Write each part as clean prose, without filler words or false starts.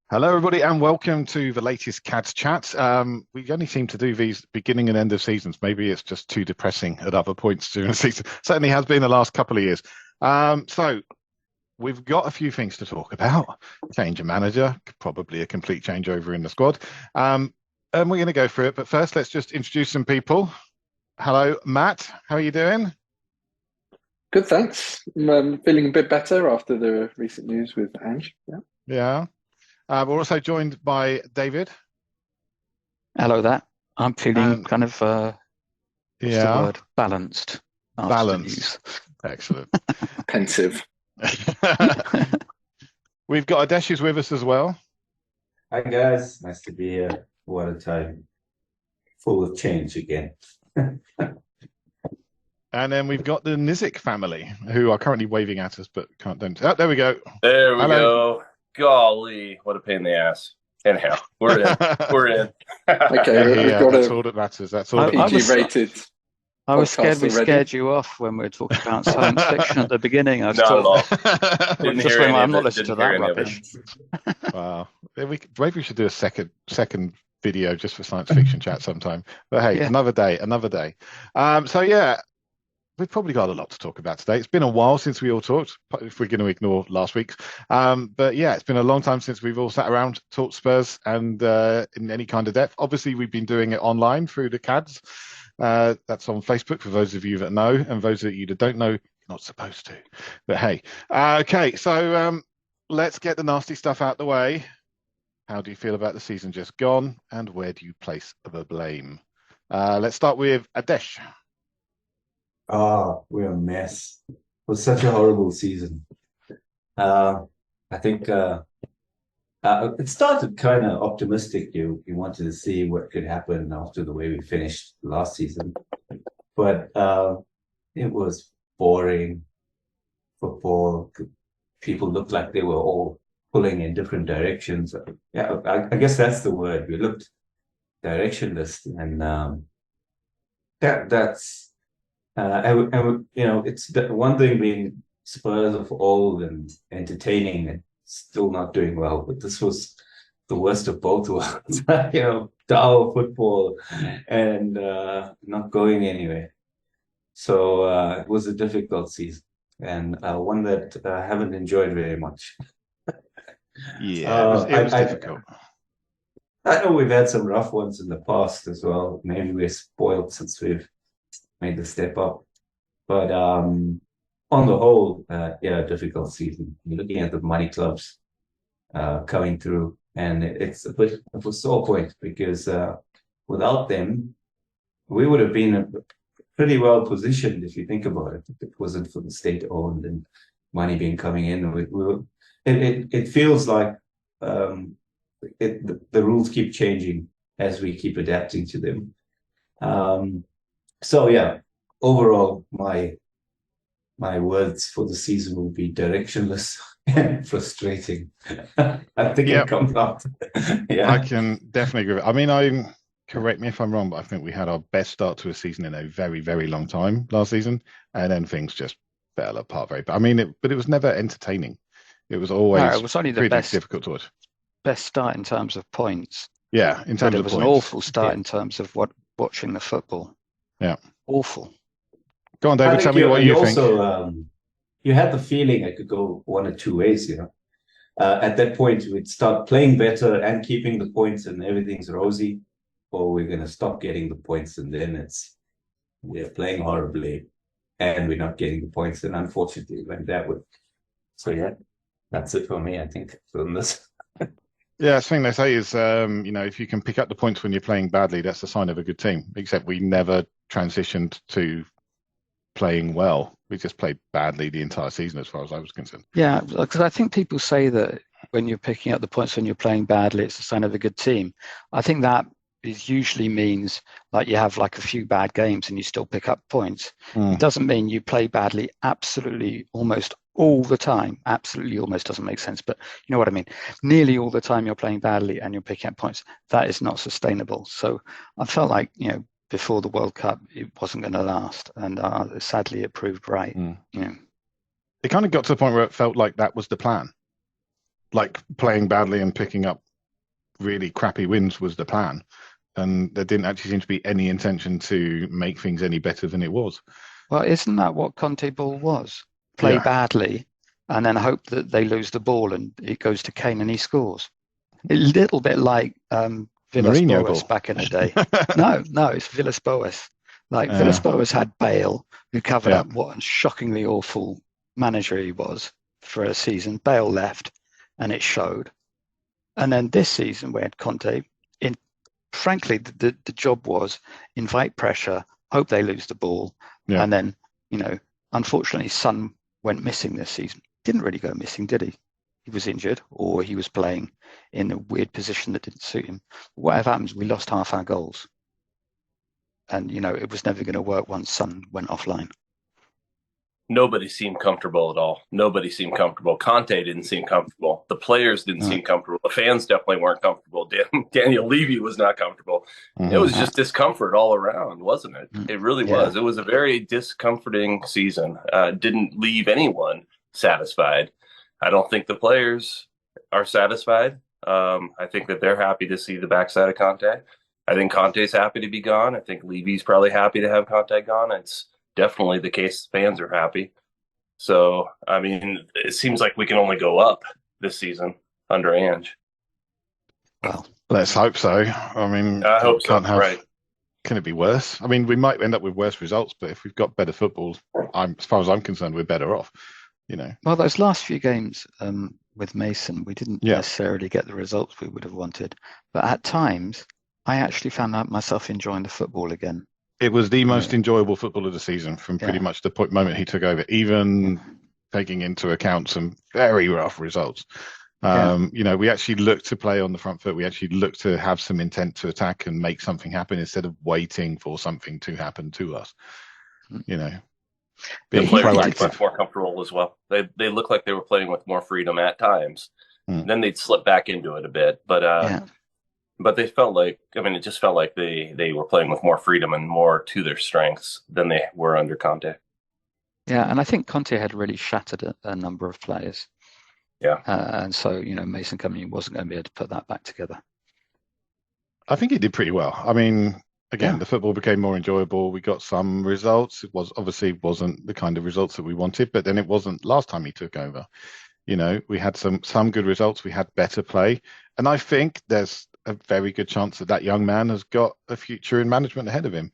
Hello, everybody, and welcome to the latest CADS chat. We only seem to do these beginning and end of seasons. Maybe it's just too depressing at other points during the season. Certainly has been the last couple of years. So we've got a few things to talk about. Change of manager, probably a complete changeover in the squad. And we're going to go through it. But first, let's just introduce some people. Hello, Matt. How are you doing? Good, thanks. I'm feeling a bit better after the recent news with Ange. Yeah. Yeah. We're also joined by David. Hello there. I'm feeling And kind of, what's the word? Balanced after the news. Balanced. Excellent. Pensive. We've got Adesh who's with us as well. Hi guys, nice to be here. What a time. Full of change again. And then we've got the Nizik family who are currently waving at us but don't. Oh, there we go. There we Hello. go. Golly, what a pain in the ass. Anyhow, we're in. We're in. Okay, we've Yeah, got that's a all that matters. That's all that I matters. was- PG-rated. I was scared we Podcast already. scared you off when we were talking about science fiction at the beginning. I was Not at all. thought, Didn't just hear went, any I'm of not it, listening to didn't hear that any of it. rubbish. Wow. Maybe we should do a second video just for science fiction chat sometime. But hey, Yeah. another day. So yeah, we've probably got a lot to talk about today. It's been a while since we all talked, if we're going to ignore last week's. But yeah, it's been a long time since we've all sat around, talked Spurs, and in any kind of depth. Obviously, we've been doing it online through the CADS. That's on Facebook for those of you that know, and those of you that don't know, you're not supposed to. But hey, okay, so let's get the nasty stuff out the way. How do you feel about the season just gone, and where do you place the blame? Let's start with Adesh. We're a mess. It was such a horrible season. I think it started kind of optimistic. You wanted to see what could happen after the way we finished last season. But it was boring football. People looked like they were all pulling in different directions. Yeah, I guess that's the word. We looked directionless, and that's it's the one thing being Spurs of old and entertaining and still not doing well, but this was the worst of both worlds. Dull football and not going anywhere. So it was a difficult season and one that I haven't enjoyed very much. Yeah, it was difficult. I know we've had some rough ones in the past as well. Maybe we're spoiled since we've made the step up. But on the whole, difficult season. You're looking at the money clubs coming through, and it's a bit of a sore point because without them, we would have been pretty well positioned if you think about it. If it wasn't for the state-owned and money being coming in, it feels like the rules keep changing as we keep adapting to them. So yeah, overall, my words for the season will be directionless and frustrating. I think it comes out. Yeah, I can definitely agree. I mean, correct me if I'm wrong, but I think we had our best start to a season in a very, very long time last season, and then things just fell apart very. I mean, but it was never entertaining. It was always No, it was only the pretty best difficult to watch. best start in terms of points. Yeah, in But terms it of was points. an awful start Yeah. in terms of watching the football. Yeah. Awful. Go on, I David. think Tell me what you think. also, you had the feeling it could go one or two ways. At that point, we'd start playing better and keeping the points, and everything's rosy, or we're going to stop getting the points, and then we're playing horribly, and we're not getting the points, and unfortunately, it went that way. So yeah, that's it for me. I think from this. Yeah, the thing they say is, if you can pick up the points when you're playing badly, that's a sign of a good team. Except we never transitioned to playing well. We just played badly the entire season, as far as I was concerned. Yeah, because I think people say that when you're picking up the points when you're playing badly, it's a sign of a good team. I think that usually means like you have like a few bad games and you still pick up points. It doesn't mean you play badly absolutely almost all the time. Absolutely almost doesn't make sense, but you know what I mean. Nearly all the time you're playing badly and you're picking up points. That is not sustainable. So I felt like, before the World Cup, it wasn't going to last, and sadly, it proved right. It kind of got to the point where it felt like that was the plan. like playing badly and picking up really crappy wins was the plan. And there didn't actually seem to be any intention to make things any better than it was. Well, isn't that what Conte ball was? Play badly and then hope that they lose the ball and it goes to Kane and he scores. A little bit like Mourinho Villas-Boas ball. back in the day. No, it's Villas-Boas. Like Villas-Boas had Bale, who covered up what a shockingly awful manager he was for a season. Bale left and it showed. And then this season we had Conte. Frankly, the job was invite pressure, hope they lose the ball. Yeah. And then, unfortunately, Son went missing this season. Didn't really go missing, did he? He was injured or he was playing in a weird position that didn't suit him. Whatever happens, we lost half our goals. And, it was never going to work once Son went offline. Nobody seemed comfortable at all. Nobody seemed comfortable. Conte didn't seem comfortable. The players didn't seem comfortable. The fans definitely weren't comfortable. Daniel Levy was not comfortable. Mm-hmm. It was just discomfort all around, wasn't it? It really was. It was a very discomforting season. Didn't leave anyone satisfied. I don't think the players are satisfied. I think that they're happy to see the backside of Conte. I think Conte's happy to be gone. I think Levy's probably happy to have Conte gone. It's definitely the case. Fans are happy. So, I mean, it seems like we can only go up this season under Ange. Well, let's hope so. I mean, I hope so. Right. Can it be worse? I mean, we might end up with worse results, but if we've got better football, as far as I'm concerned, we're better off. Well, those last few games with Mason, we didn't necessarily get the results we would have wanted. But at times, I actually found out myself enjoying the football again. It was the most enjoyable football of the season from pretty much the moment he took over, even taking into account some very rough results. We actually looked to play on the front foot. We actually looked to have some intent to attack and make something happen instead of waiting for something to happen to us. The players looked much more comfortable as well. They looked like they were playing with more freedom at times. Then they'd slip back into it a bit, but they felt like, it just felt like they were playing with more freedom and more to their strengths than they were under Conte. Yeah, and I think Conte had really shattered a number of players. Yeah. And so, Mason coming in wasn't going to be able to put that back together. I think he did pretty well. The football became more enjoyable. We got some results. It wasn't the kind of results that we wanted, but then it wasn't last time he took over. We had some good results. We had better play. And I think there's a very good chance that young man has got a future in management ahead of him.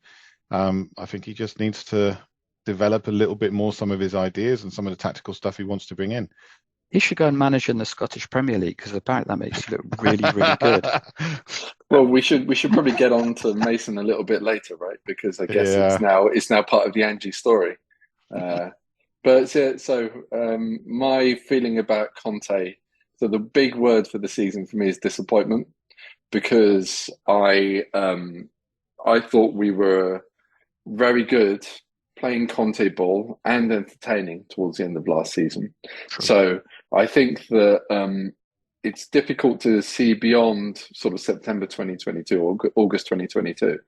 I think he just needs to develop a little bit more some of his ideas and some of the tactical stuff he wants to bring in. He should go and manage in the Scottish Premier League because apparently that makes you look really, really good. Well, we should probably get on to Mason a little bit later, right? Because I guess it's now part of the Angie story. My feeling about Conte. So the big word for the season for me is disappointment, because I thought we were very good playing Conte ball and entertaining towards the end of last season. True. So I think that it's difficult to see beyond sort of September 2022 or August 2022,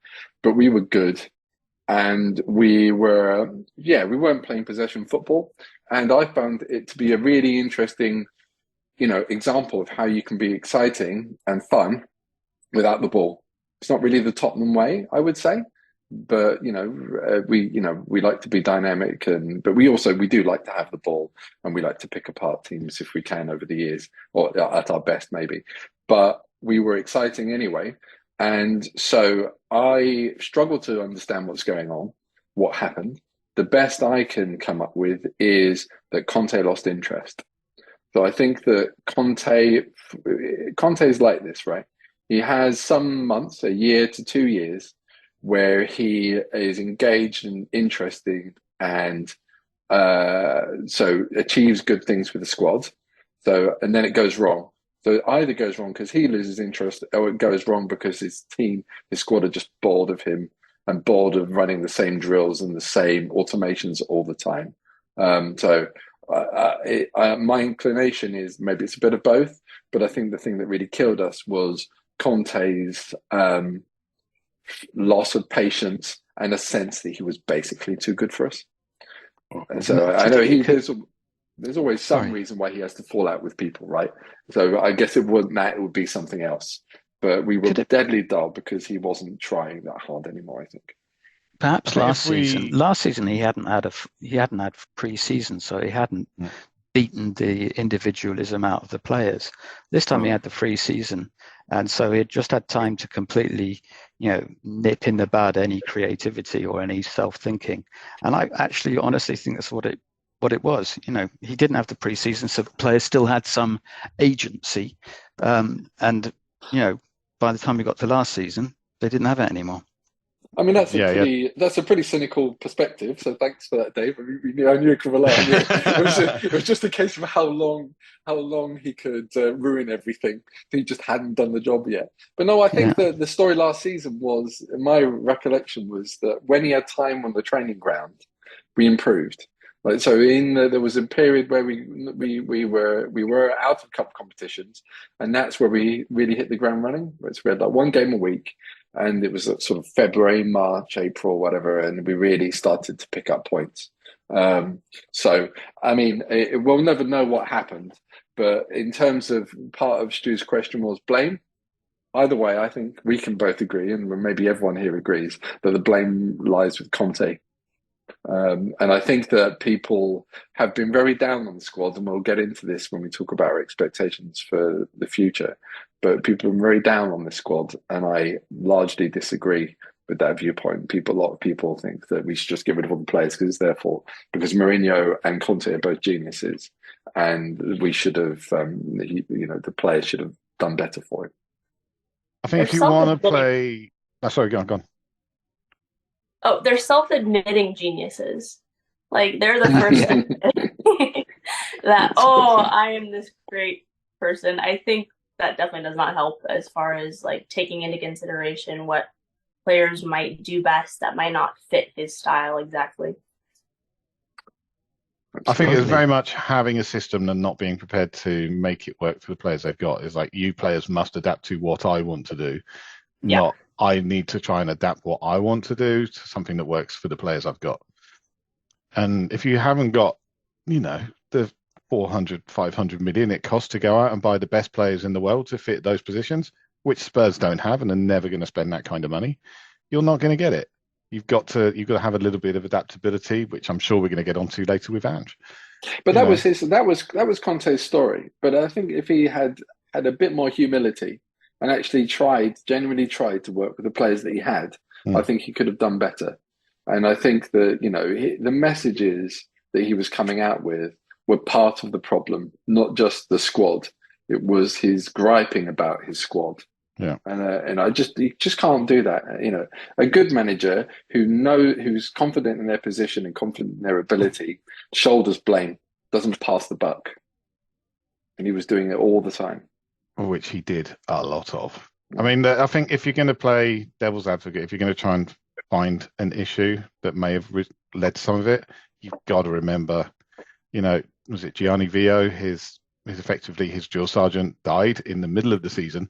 but we were good. And we weren't playing possession football. And I found it to be a really interesting, example of how you can be exciting and fun without the ball. It's not really the Tottenham way, I would say, but we like to be dynamic, but we do like to have the ball, and we like to pick apart teams if we can over the years, or at our best maybe. But we were exciting anyway. And so I struggle to understand what's going on, what happened. The best I can come up with is that Conte lost interest. So I think that Conte is like this, right? He has some months, a year to 2 years, where he is engaged and interesting and so achieves good things with the squad. So, and then it goes wrong. So it either goes wrong because he loses interest, or it goes wrong because his squad are just bored of him and bored of running the same drills and the same automations all the time. My inclination is maybe it's a bit of both, but I think the thing that really killed us was Conte's loss of patience and a sense that he was basically too good for us. And so I know he does. There's always some reason why he has to fall out with people, right? So I guess it wasn't that; it would be something else. But we were deadly dull because he wasn't trying that hard anymore, I think. Perhaps last season he hadn't had pre-season, so he hadn't beaten the individualism out of the players. This time he had the free season, and so he had just had time to completely, nip in the bud any creativity or any self-thinking. And I actually honestly think that's what it was. He didn't have the pre-season, so the players still had some agency. And by the time we got to last season, they didn't have it anymore. I mean, that's a pretty cynical perspective. So thanks for that, Dave. I knew it could relate. It was just a case of how long he could ruin everything. He just hadn't done the job yet. But no, I think the story last season was, my recollection was that when he had time on the training ground, we improved. Like, so there was a period where we were out of cup competitions, and that's where we really hit the ground running. So we had like one game a week. And it was sort of February, March, April, whatever, and we really started to pick up points. So, I mean, we'll never know what happened. But in terms of part of Stu's question was blame. Either way, I think we can both agree, and maybe everyone here agrees, that the blame lies with Conte. And I think that people have been very down on the squad, and we'll get into this when we talk about our expectations for the future. But people are very down on the squad, and I largely disagree with that viewpoint. A lot of people think that we should just get rid of all the players because it's their fault, because Mourinho and Conte are both geniuses, and we should have, the players should have done better for it. I think if you want to play, sorry, go on. Oh, they're self-admitting geniuses. Like, they're the first that, I am this great person. I think that definitely does not help as far as like taking into consideration what players might do best that might not fit his style exactly. I think it's very much having a system and not being prepared to make it work for the players they've got. It's like, you players must adapt to what I want to do, not I need to try and adapt what I want to do to something that works for the players I've got. And if you haven't got, the 400, 500 million it costs to go out and buy the best players in the world to fit those positions, which Spurs don't have and are never going to spend that kind of money, you're not going to get it. You've got to have a little bit of adaptability, which I'm sure we're going to get onto later with Ange. But that was Conte's story. But I think if he had a bit more humility and actually genuinely tried to work with the players that he had, I think he could have done better. And I think that, the messages that he was coming out with were part of the problem, not just the squad. It was his griping about his squad. Yeah. And you just can't do that. A good manager who's confident in their position and confident in their ability shoulders blame, doesn't pass the buck. And he was doing it all the time. Which he did a lot of. I mean, I think if you're going to play devil's advocate, if you're going to try and find an issue that may have led to some of it, you've got to remember, was it Gianni Vio? His drill sergeant died in the middle of the season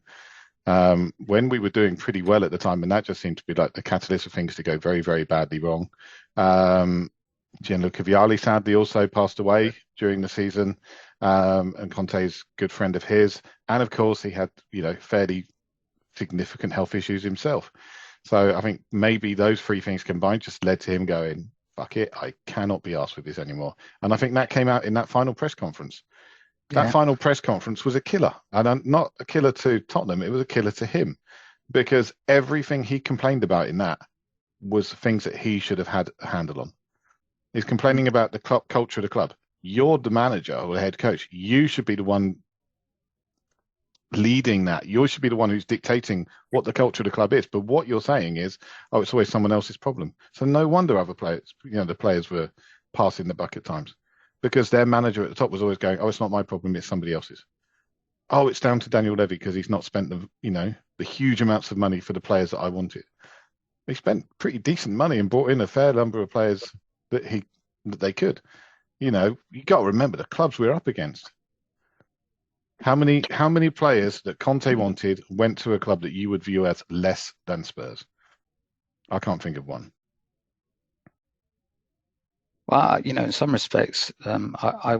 when we were doing pretty well at the time, and that just seemed to be like the catalyst of things to go very, very badly wrong. Gianluca Vialli sadly also passed away during the season, and Conte's good friend of his, and of course he had fairly significant health issues himself. So I think maybe those three things combined just led to him going, fuck it, I cannot be arsed with this anymore. And I think that came out in that final press conference. That final press conference was a killer, and not a killer to Tottenham, it was a killer to him, because everything he complained about in that was things that he should have had a handle on. He's complaining about the club culture of the club. You're the manager or the head coach. You should be the one leading that. You should be the one who's dictating what the culture of the club is. But what you're saying is, it's always someone else's problem. So no wonder other players, the players were passing the buck at times, because their manager at the top was always going, it's not my problem, it's somebody else's. It's down to Daniel Levy because he's not spent the huge amounts of money for the players that I wanted. He spent pretty decent money and brought in a fair number of players that they could. You got to remember the clubs we're up against. How many players that Conte wanted went to a club that you would view as less than Spurs? I can't think of one. Well, in some respects, I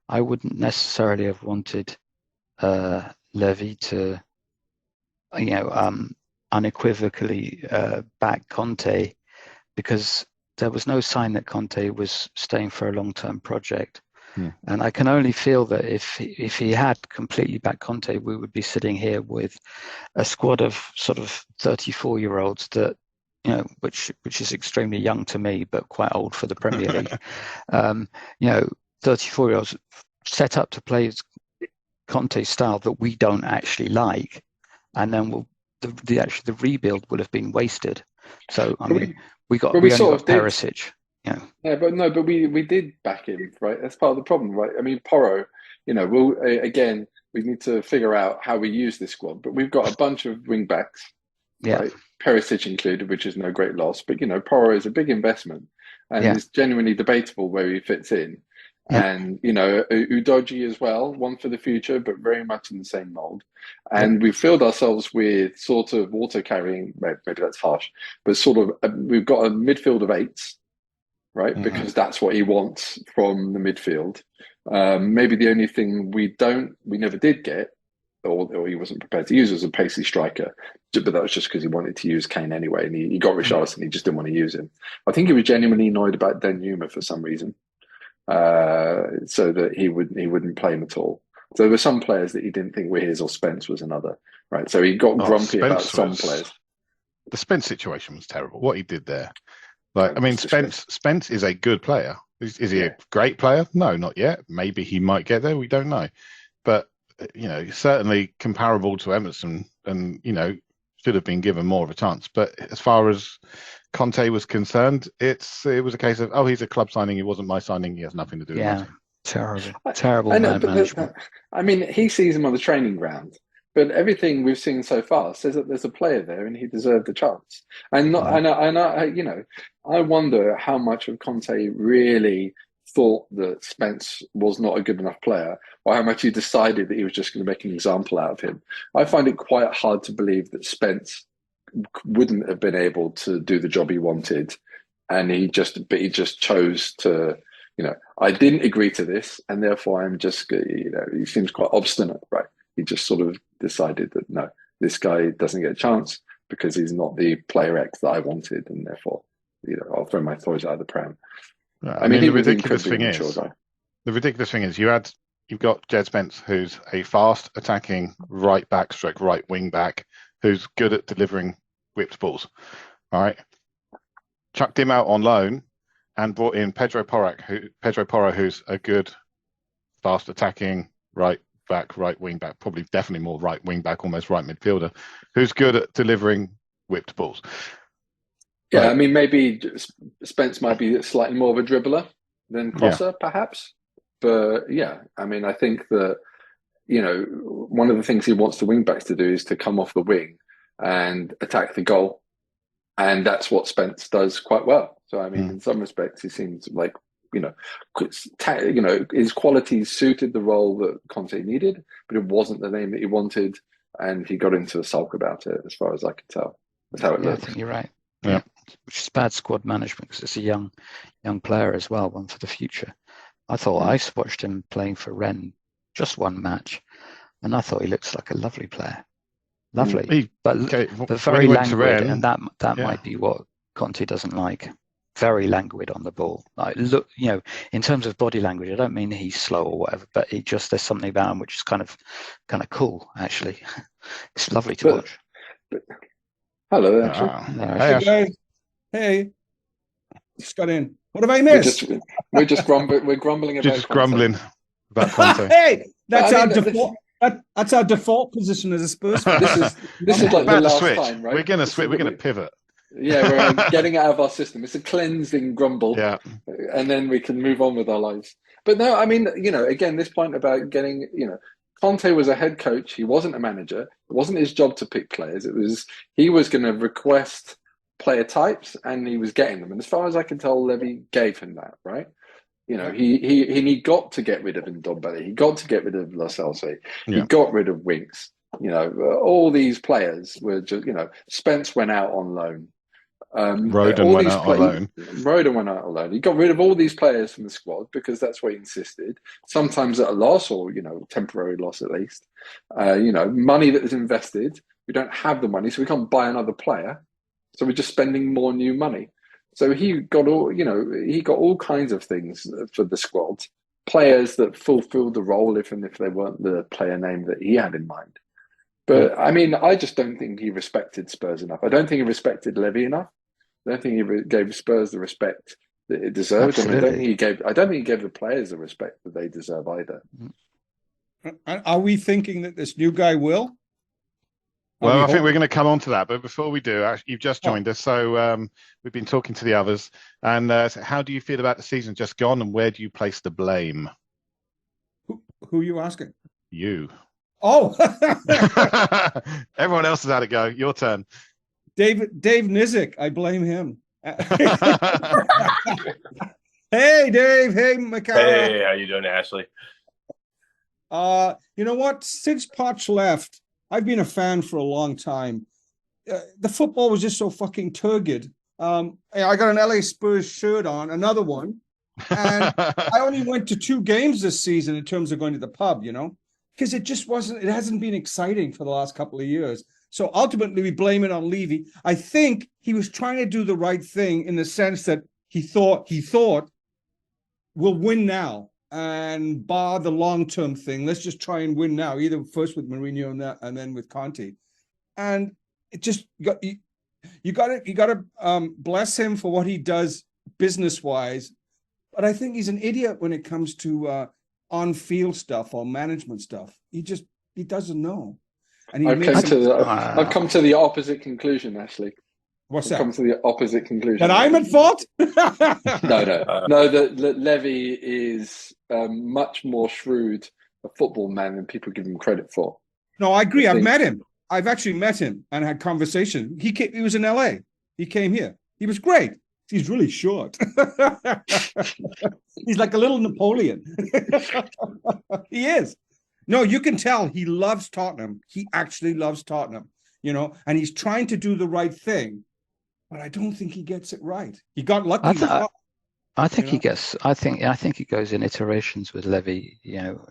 I wouldn't necessarily have wanted Levy to, unequivocally back Conte, because there was no sign that Conte was staying for a long-term project. And I can only feel that if he had completely backed Conte, we would be sitting here with a squad of sort of 34-year-olds that, which is extremely young to me, but quite old for the Premier League. 34-year-olds set up to play Conte's style that we don't actually like, and then the rebuild will have been wasted. So we only got Perisic. Yeah, but we did back him, right? That's part of the problem, right? I mean, Porro, we need to figure out how we use this squad, but we've got a bunch of wing backs, right? Perisic included, which is no great loss, but Porro is a big investment, and it's genuinely debatable where he fits in. And Udoji as well, one for the future, but very much in the same mold. And we've filled ourselves with sort of water carrying, maybe that's harsh, but sort of we've got a midfield of 8s. Right, because that's what he wants from the midfield. Maybe the only thing we never did get, or he wasn't prepared to use, was a pacey striker. But that was just because he wanted to use Kane anyway, and he got Richarlison. He just didn't want to use him. I think he was genuinely annoyed about Den Numa for some reason, so that he wouldn't play him at all. So there were some players that he didn't think were his, or Spence was another. Right, so he got grumpy about some players. The Spence situation was terrible. What he did there. Spence is a good player. Is he a great player? No, not yet. Maybe he might get there. We don't know. But, certainly comparable to Emerson, and, should have been given more of a chance. But as far as Conte was concerned, it was a case of, he's a club signing. It wasn't my signing. He has nothing to do with it. Terrible management. He sees him on the training ground. But everything we've seen so far says that there's a player there, and he deserved a chance. And I wonder how much of Conte really thought that Spence was not a good enough player, or how much he decided that he was just going to make an example out of him. I find it quite hard to believe that Spence wouldn't have been able to do the job he wanted, and he just chose to. I didn't agree to this, and therefore I'm just. He seems quite obstinate, right? He just sort of decided that no, this guy doesn't get a chance because he's not the player X that I wanted, and therefore, I'll throw my toys out of the pram. The ridiculous thing is, you've got Jed Spence, who's a fast attacking right back / right wing back, who's good at delivering whipped balls. All right, chucked him out on loan and brought in Pedro Porro, who's a good fast attacking right back, right wing back, probably definitely more right wing back, almost right midfielder, who's good at delivering whipped balls. Yeah, maybe Spence might be slightly more of a dribbler than crosser, perhaps. But I think that one of the things he wants the wing backs to do is to come off the wing and attack the goal, and that's what Spence does quite well. So in some respects, he seems like. His qualities suited the role that Conte needed, but it wasn't the name that he wanted, and he got into a sulk about it, as far as I could tell. That's how it looks. I think you're right. Yeah, which is bad squad management, because it's a young player as well, one for the future. I thought I watched him playing for Rennes just one match, and I thought he looks like a lovely player. Lovely, but very languid, and that might be what Conte doesn't like. Very languid on the ball. Look, in terms of body language, I don't mean he's slow or whatever, but there's something about him which is kind of cool. Actually, it's lovely to watch. Hello, actually. Hey guys. Hey, just got in. What have I missed? We're just grumbling. We're grumbling about. Just grumbling about Conte. Hey, that's our default position as a Spurs fan. This is like the last time, right? We're gonna pivot. Yeah, we're getting out of our system. It's a cleansing grumble, and then we can move on with our lives. But no, again, this point about getting, Conte was a head coach. He wasn't a manager. It wasn't his job to pick players. He was going to request player types, and he was getting them. And as far as I can tell, Levy gave him that, right? He got to get rid of Ndombele. He got to get rid of Lo Celso. He got rid of Winks. All these players were just, Spence went out on loan. Roden all went these out on loan. Roden went out alone. He got rid of all these players from the squad because that's what he insisted. Sometimes at a loss, or temporary loss at least. Money that is invested. We don't have the money, so we can't buy another player. So we're just spending more new money. So he got all kinds of things for the squad. Players that fulfilled the role, even if they weren't the player name that he had in mind. But I mean, I just don't think he respected Spurs enough. I don't think he respected Levy enough. I don't think he gave Spurs the respect that it deserved. Absolutely. And I don't think he gave the players the respect that they deserve either. Are we thinking that this new guy will? Well, I think we're going to come on to that. But before we do, actually, you've just joined us. So we've been talking to the others. And so how do you feel about the season just gone? And where do you place the blame? Who are you asking? You. Oh, everyone else has had a go. Your turn. Dave Nizick. I blame him. Hey, Dave. Hey, Mikhail. Hey, how you doing, Ashley? You know what? Since Poch left, I've been a fan for a long time. The football was just so fucking turgid. I got an LA Spurs shirt on, another one. And I only went to 2 games this season in terms of going to the pub, because it hasn't been exciting for the last couple of years. So ultimately, we blame it on Levy. I think he was trying to do the right thing in the sense that he thought we'll win now and bar the long-term thing. Let's just try and win now, either first with Mourinho and then with Conte. And it just you got to bless him for what he does business-wise. But I think he's an idiot when it comes to on-field stuff or management stuff. He doesn't know. And I've come to the opposite conclusion, Ashley. What's I've that? come to the opposite conclusion. That I'm at fault? No. That Levy is much more shrewd a football man than people give him credit for. No, I agree. I've met him. I've actually met him and had conversation. He was in LA. He came here. He was great. He's really short. He's like a little Napoleon. He is. No, you can tell he loves Tottenham. He actually loves Tottenham, and he's trying to do the right thing, but I don't think he gets it right. He got lucky. I think he gets. I think he goes in iterations with Levy. He got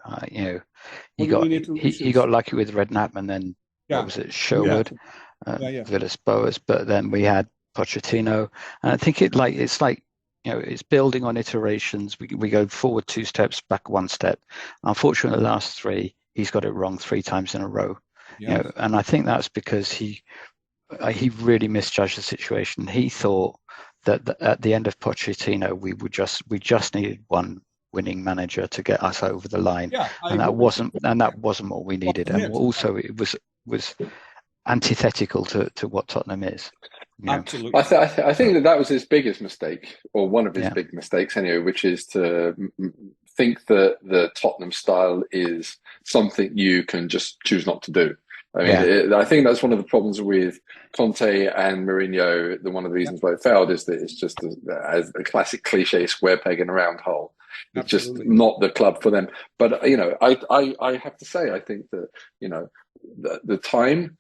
lucky with Redknapp, and then what was it, Sherwood, Villas-Boas, but then we had Pochettino, and I think it's building on iterations. We go forward 2 steps, back 1 step. Unfortunately, the last 3, he's got it wrong 3 times in a row. And I think that's because he really misjudged the situation. He thought that at the end of Pochettino, we just needed one winning manager to get us over the line, and that wasn't what we needed. And also, it was antithetical to what Tottenham is. Absolutely. I think that was his biggest mistake, or one of his big mistakes anyway, which is to think that the Tottenham style is something you can just choose not to do. I mean, I think that's one of the problems with Conte and Mourinho. One of the reasons why it failed is that it's just a classic cliche square peg in a round hole. It's just not the club for them. But I have to say, I think that the time.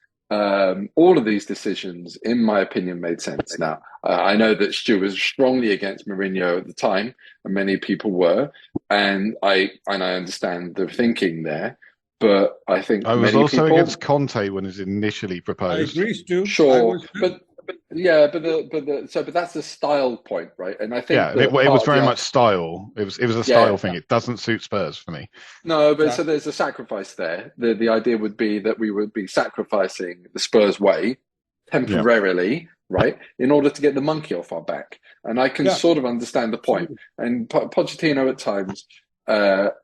All of these decisions, in my opinion, made sense. Now, I know that Stu was strongly against Mourinho at the time, and many people were, and I understand the thinking there. But I think I was also against Conte when it was initially proposed. I agree, Stu. Sure, but that's the style point, right? And I think it was very much style. It was a style thing. It doesn't suit Spurs for me. No, but so there's a sacrifice there. The idea would be that we would be sacrificing the Spurs way temporarily, right, in order to get the monkey off our back. And I can sort of understand the point. And Pochettino at times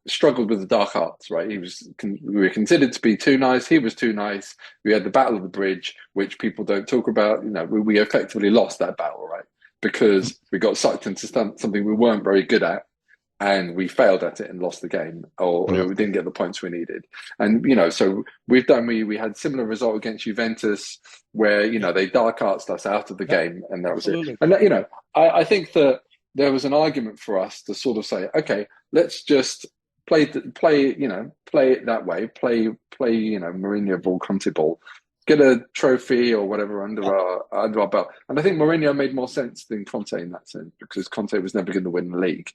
struggled with the dark arts, right? We were considered to be too nice. He was too nice. We had the Battle of the Bridge, which people don't talk about. We effectively lost that battle, right? Because we got sucked into something we weren't very good at, and we failed at it and lost the game, or we didn't get the points we needed. And so we had similar result against Juventus, where they dark artsed us out of the game, and that was it. And I think that there was an argument for us to sort of say, okay, let's just play it that way. Play Mourinho ball, Conte ball, get a trophy or whatever under our belt. And I think Mourinho made more sense than Conte in that sense, because Conte was never going to win the league,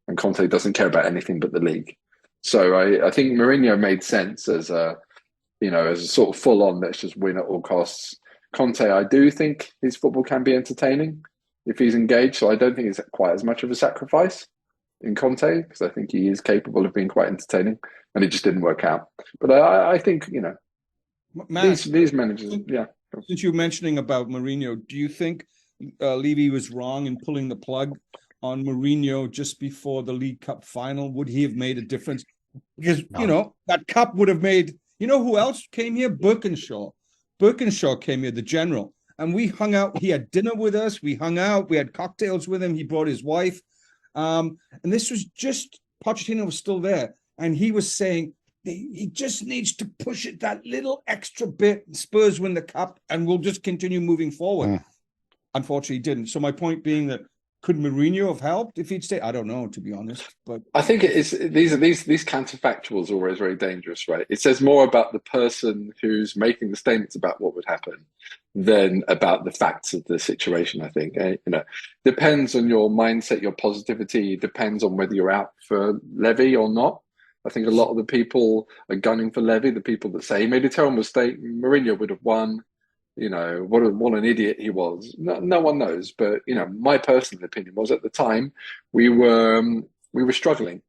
and Conte doesn't care about anything but the league. So I think Mourinho made sense as a sort of full on, let's just win at all costs. Conte, I do think his football can be entertaining if he's engaged. So I don't think it's quite as much of a sacrifice in Conte, because I think he is capable of being quite entertaining, and it just didn't work out. But I think, Matt, these managers, yeah. Since you're mentioning about Mourinho, do you think Levy was wrong in pulling the plug on Mourinho just before the League Cup final? Would he have made a difference? Because, that cup would have made, who else came here? Birkinshaw. Birkinshaw came here, the general. And we hung out. He had dinner with us. We hung out. We had cocktails with him. He brought his wife. And this was just, Pochettino was still there. And he was saying, he just needs to push it that little extra bit. Spurs win the cup, and we'll just continue moving forward. Unfortunately, he didn't. So my point being that, could Mourinho have helped if he'd stayed? I don't know, to be honest. But I think these counterfactuals are always very dangerous, right? It says more about the person who's making the statements about what would happen than about the facts of the situation. I think depends on your mindset, your positivity. Depends on whether you're out for Levy or not. I think a lot of the people are gunning for Levy. The people that say he made a terrible mistake, Mourinho would have won. What an idiot he was. No one knows, but my personal opinion was, at the time we were struggling,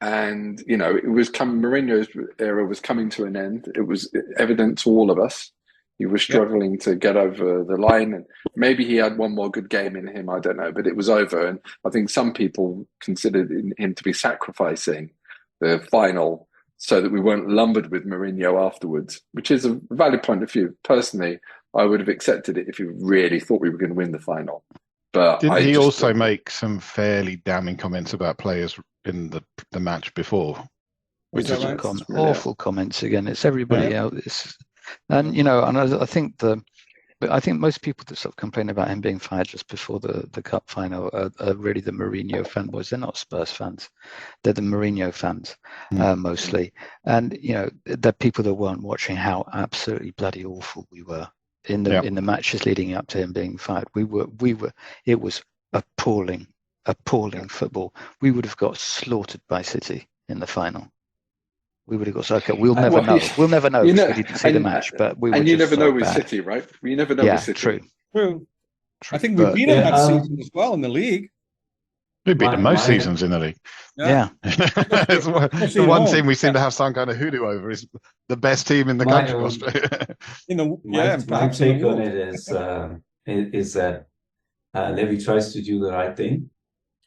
and it was coming. Mourinho's era was coming to an end. It was evident to all of us. He was struggling to get over the line, and maybe he had one more good game in him. I don't know, but it was over, and I think some people considered him to be sacrificing the final so that we weren't lumbered with Mourinho afterwards, which is a valid point of view. Personally, I would have accepted it if you really thought we were going to win the final. But didn't he also make some fairly damning comments about players in the match before? Which is awful comments again. It's everybody else. And and I think most people that sort of complain about him being fired just before the cup final are really the Mourinho fanboys. They're not Spurs fans; they're the Mourinho fans mostly. And they're people that weren't watching how absolutely bloody awful we were in the matches leading up to him being fired. We were. It was appalling football. We would have got slaughtered by City in the final. We would have got okay. We'll never know. We'll never know because we didn't see the match. But we were and you just never know so with bad. City, right? You never know with City. True. I think we beat them that season as well in the league. We beat them most seasons in the league. Yeah. It's the one team we seem to have some kind of hoodoo over is the best team in the country. My take on it is that Levy tries to do the right thing.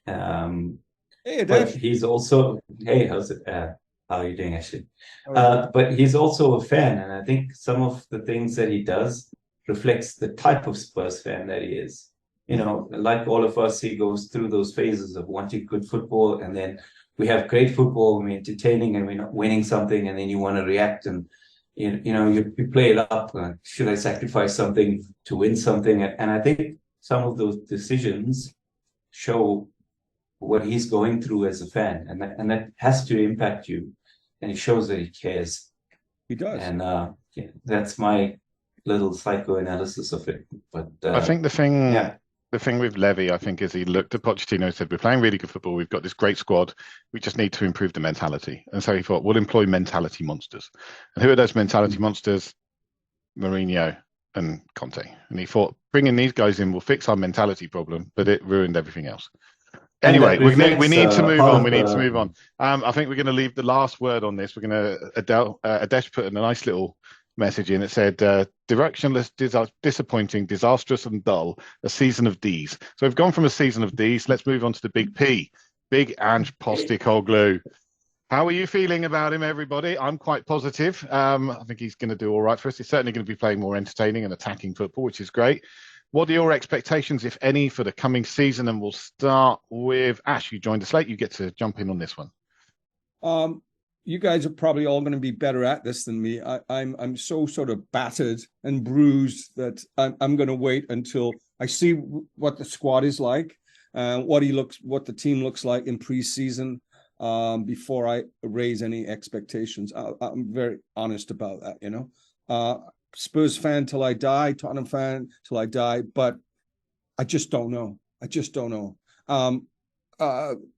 But he's also how's it? How are you doing, Ashley? But he's also a fan, and I think some of the things that he does reflects the type of Spurs fan that he is. Like all of us, he goes through those phases of wanting good football, and then we have great football, we're entertaining, and we're not winning something, and then you want to react, and you play it up. Should I sacrifice something to win something? And I think some of those decisions show what he's going through as a fan, and that has to impact you, and it shows that he cares. He does, and that's my little psychoanalysis of it. But I think the thing with Levy, I think, is he looked at Pochettino and said, "We're playing really good football. We've got this great squad. We just need to improve the mentality." And so he thought, "We'll employ mentality monsters." And who are those mentality monsters? Mourinho and Conte. And he thought, bringing these guys in will fix our mentality problem, but it ruined everything else. Anyway, we need to move on. We need to move on. I think we're going to leave the last word on this. We're going to Adesh put in a nice little message in. It said, directionless, disappointing, disastrous and dull, a season of D's. So we've gone from a season of D's. Let's move on to the big P, big Ange Postecoglou. How are you feeling about him, everybody? I'm quite positive. I think he's going to do all right for us. He's certainly going to be playing more entertaining and attacking football, which is great. What are your expectations, if any, for the coming season? And we'll start with Ash. You joined us late. You get to jump in on this one. You guys are probably all going to be better at this than me. I'm so sort of battered and bruised that I'm going to wait until I see what the squad is like, what the team looks like in preseason, before I raise any expectations. I'm very honest about that. Spurs fan till I die, Tottenham fan till I die, but I just don't know. I just don't know.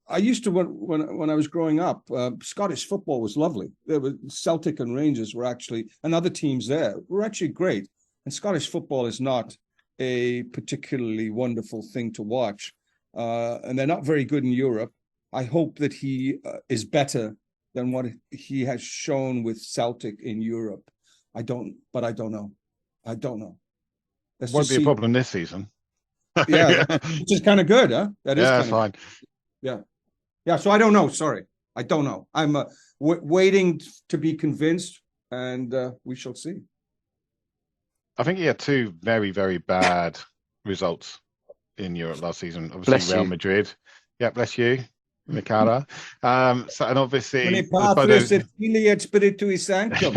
I used to when I was growing up, Scottish football was lovely. There was Celtic and Rangers were actually, and other teams there were actually great. And Scottish football is not a particularly wonderful thing to watch, and they're not very good in Europe. I hope that he is better than what he has shown with Celtic in Europe. I don't know. I don't know. Won't be a problem this season. Yeah, which is kind of good, huh? That is yeah, kind that's of fine. yeah. Yeah, so I don't know. Sorry, I don't know. I'm waiting to be convinced, and we shall see. I think he had two very, very bad results in Europe last season. Obviously, Bless Real you. Madrid. Yeah, bless you, Mikara. So, and obviously, Mene the Patris Bodo, et Filii et Spiritui Sanctum.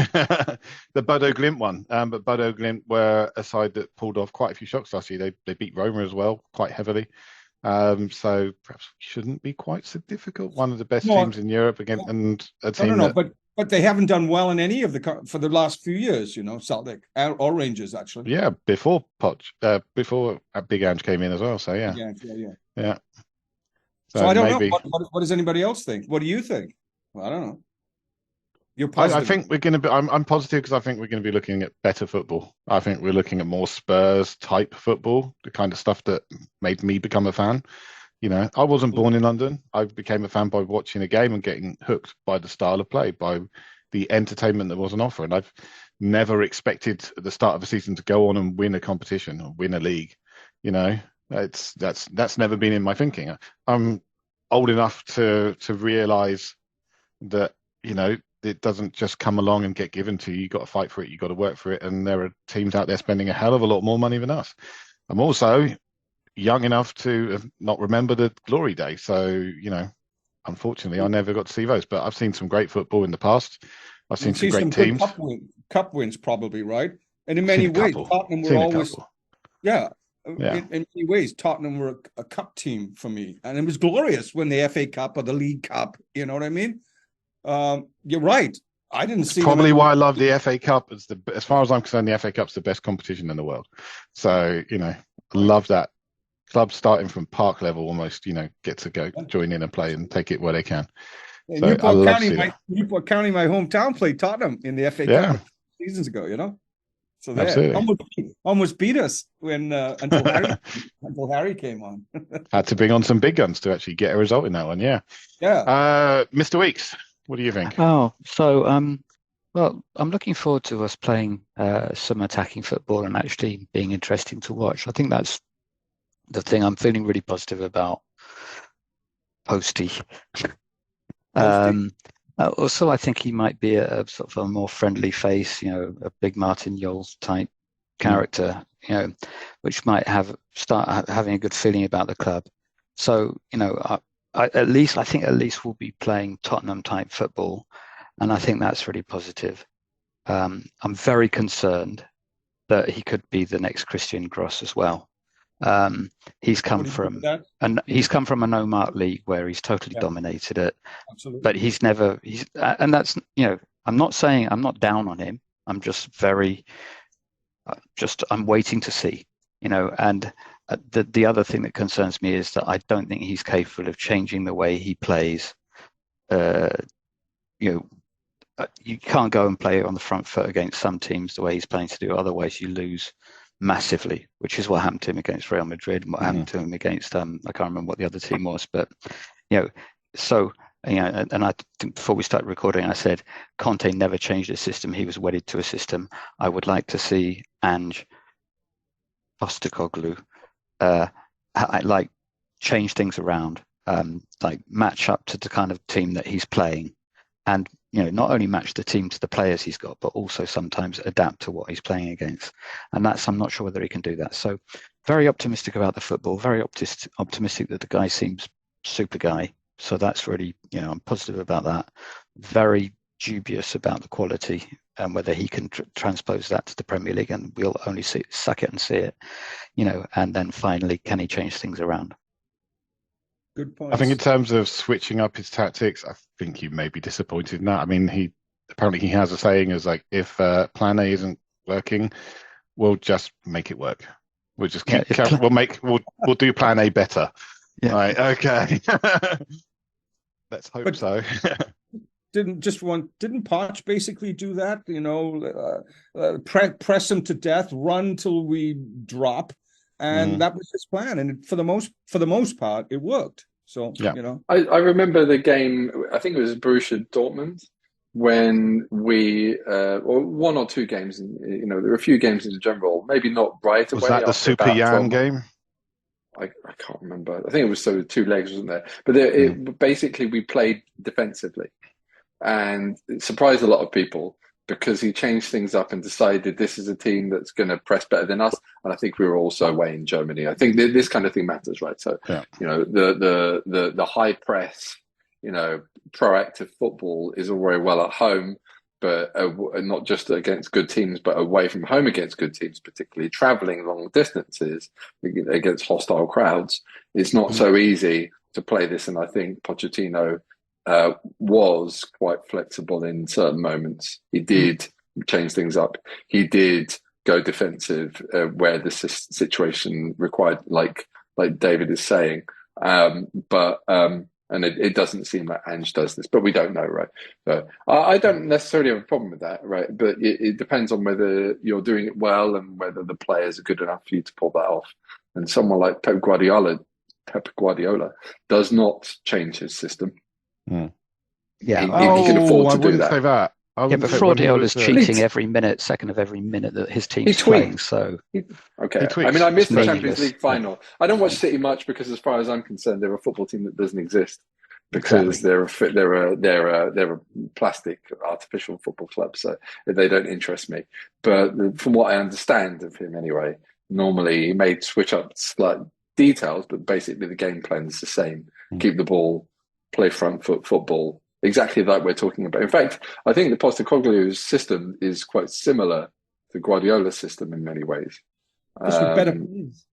the Bodo Glimt one. But Bodo Glimt were a side that pulled off quite a few shocks last year. They beat Roma as well, quite heavily. So perhaps we shouldn't be quite so difficult. One of the best teams in Europe again, and a team No, but they haven't done well in any of for the last few years. Celtic or Rangers actually. Yeah, before before Big Ange came in as well. So yeah. Yeah. So So I don't maybe, know. What does anybody else think? What do you think? Well, I don't know. You're I positive. think we're going to be. I'm positive because I think we're going to be looking at better football. I think we're looking at more Spurs type football, the kind of stuff that made me become a fan. I wasn't born in London. I became a fan by watching a game and getting hooked by the style of play, by the entertainment that was on offer. And I've never expected at the start of a season to go on and win a competition or win a league. That's never been in my thinking. I'm old enough to realize that it doesn't just come along and get given to you. You got to fight for it. You got to work for it. And there are teams out there spending a hell of a lot more money than us. I'm also young enough to not remember the glory days. So, unfortunately, I never got to see those. But I've seen some great football in the past. I've seen some great teams. Cup wins, probably, right? And in many ways, Tottenham were always, in many ways, Tottenham were a cup team for me. And it was glorious when the FA Cup or the League Cup, you know what I mean? You're right. I didn't see probably why I love the FA Cup. As far as I'm concerned, the FA Cup's the best competition in the world. So, I love that. Clubs starting from park level almost, get to go join in and play and take it where they can. So Newport County, my hometown, played Tottenham in the FA Cup seasons ago, So they almost beat us when until Harry came on. Had to bring on some big guns to actually get a result in that one, yeah. Mr. Weeks, what do you think? Oh, so well, I'm looking forward to us playing some attacking football and actually being interesting to watch. I think that's the thing I'm feeling really positive about. Posty. Also, I think he might be a sort of a more friendly face, a big Martin Yoles type character, which might start having a good feeling about the club. So, I think at least we'll be playing Tottenham type football, and I think that's really positive. I'm very concerned that he could be the next Christian Gross as well. He's come from a no-mark league where he's totally dominated it. Absolutely. But and that's, I'm not down on him. I'm just I'm waiting to see, and the other thing that concerns me is that I don't think he's capable of changing the way he plays. You can't go and play on the front foot against some teams the way he's playing to do. Otherwise, you lose massively, which is what happened to him against Real Madrid and what happened to him against I can't remember what the other team was, but and I think before we started recording I said Conte never changed his system. He was wedded to a system. I would like to see Ange Postecoglou change things around, match up to the kind of team that he's playing, and not only match the team to the players he's got, but also sometimes adapt to what he's playing against. And I'm not sure whether he can do that. So very optimistic about the football, very optimistic that the guy seems super guy. So that's really, I'm positive about that. Very dubious about the quality and whether he can transpose that to the Premier League, and we'll only suck it and see it, and then finally, can he change things around? Good point. I think in terms of switching up his tactics, I think you may be disappointed in that. I mean, apparently he has a saying is like, if plan A isn't working, we'll just make it work. We'll just Yeah, we'll do plan A better. Yeah. Right. Okay. Let's hope But- so. Didn't Poch basically do that? You know, press him to death, run till we drop, and that was his plan. And for the most part, it worked. So Yeah. you know, I remember the game. I think it was Borussia Dortmund when we, or one or two games. You know, there were a few games in general. Maybe not right away. Was that the after Super about Jan 12 game? I can't remember. I think it was two legs, wasn't there? But basically, we played defensively, and it surprised a lot of people because he changed things up and decided this is a team that's going to press better than us. And I think we were also away in Germany. I think this kind of thing matters, right? So, you know, the high press, you know, proactive football is all very well at home, but not just against good teams, but away from home against good teams, particularly traveling long distances against hostile crowds. It's not so easy to play this. And I think Pochettino was quite flexible in certain moments. He did change things up. He did go defensive where the situation required, like David is saying. And it doesn't seem like Ange does this, but we don't know, right? So I don't necessarily have a problem with that, right? But it depends on whether you're doing it well and whether the players are good enough for you to pull that off. And someone like Pep Guardiola does not change his system. Yeah, he can afford to do wouldn't that. say that. yeah, but Fraudiola's cheating every second of every minute that his team's playing. So okay, I mean, I missed the Champions League final. I don't watch Yeah. City much because, as far as I'm concerned, they're a football team that doesn't exist because they're a plastic artificial football club. So they don't interest me. But from what I understand of him, anyway, normally he may switch up slight details, but basically the game plan is the same: keep the ball, play front foot football. Exactly like we're talking about. In fact, I think the Postecoglou's system is quite similar to Guardiola's system in many ways. just with better players.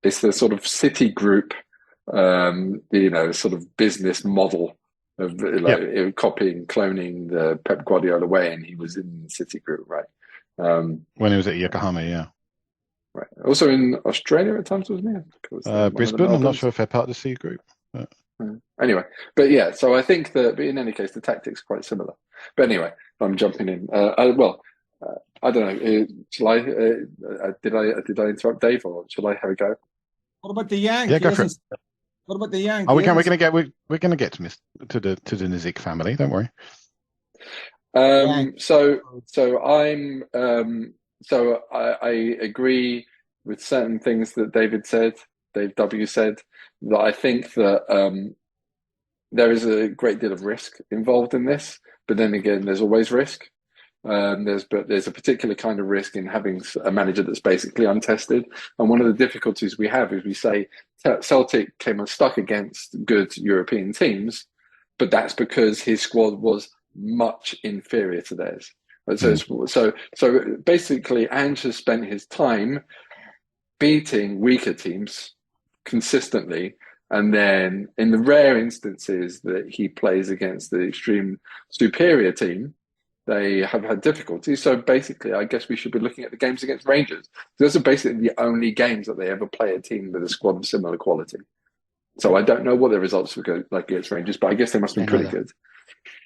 It's the sort of City group, you know, sort of business model of copying, cloning the Pep Guardiola way, and he was in the City group, right? When he was at Yokohama, yeah. Right. Also in Australia at times, wasn't he? Brisbane, I'm not sure if they're part of the C group. But... Anyway, but yeah, so I think that in any case, the tactics are quite similar. But anyway, I'm jumping in. I don't know. Shall I? Did I interrupt Dave, or shall I have a go? What about the Yank? Yeah, go for it. What about the Yank? Oh, we're gonna get to the Nizik family. Don't worry. I agree with certain things that Dave W said, that I think that there is a great deal of risk involved in this, but then again, there's always risk. There's a particular kind of risk in having a manager that's basically untested. And one of the difficulties we have is we say Celtic came unstuck against good European teams, but that's because his squad was much inferior to theirs. So basically, Ange has spent his time beating weaker teams consistently, and then in the rare instances that he plays against the extreme superior team, they have had difficulties. So basically, I guess we should be looking at the games against Rangers. Those are basically the only games that they ever play a team with a squad of similar quality. So I don't know what the results would go like against Rangers, but I guess they must be pretty good.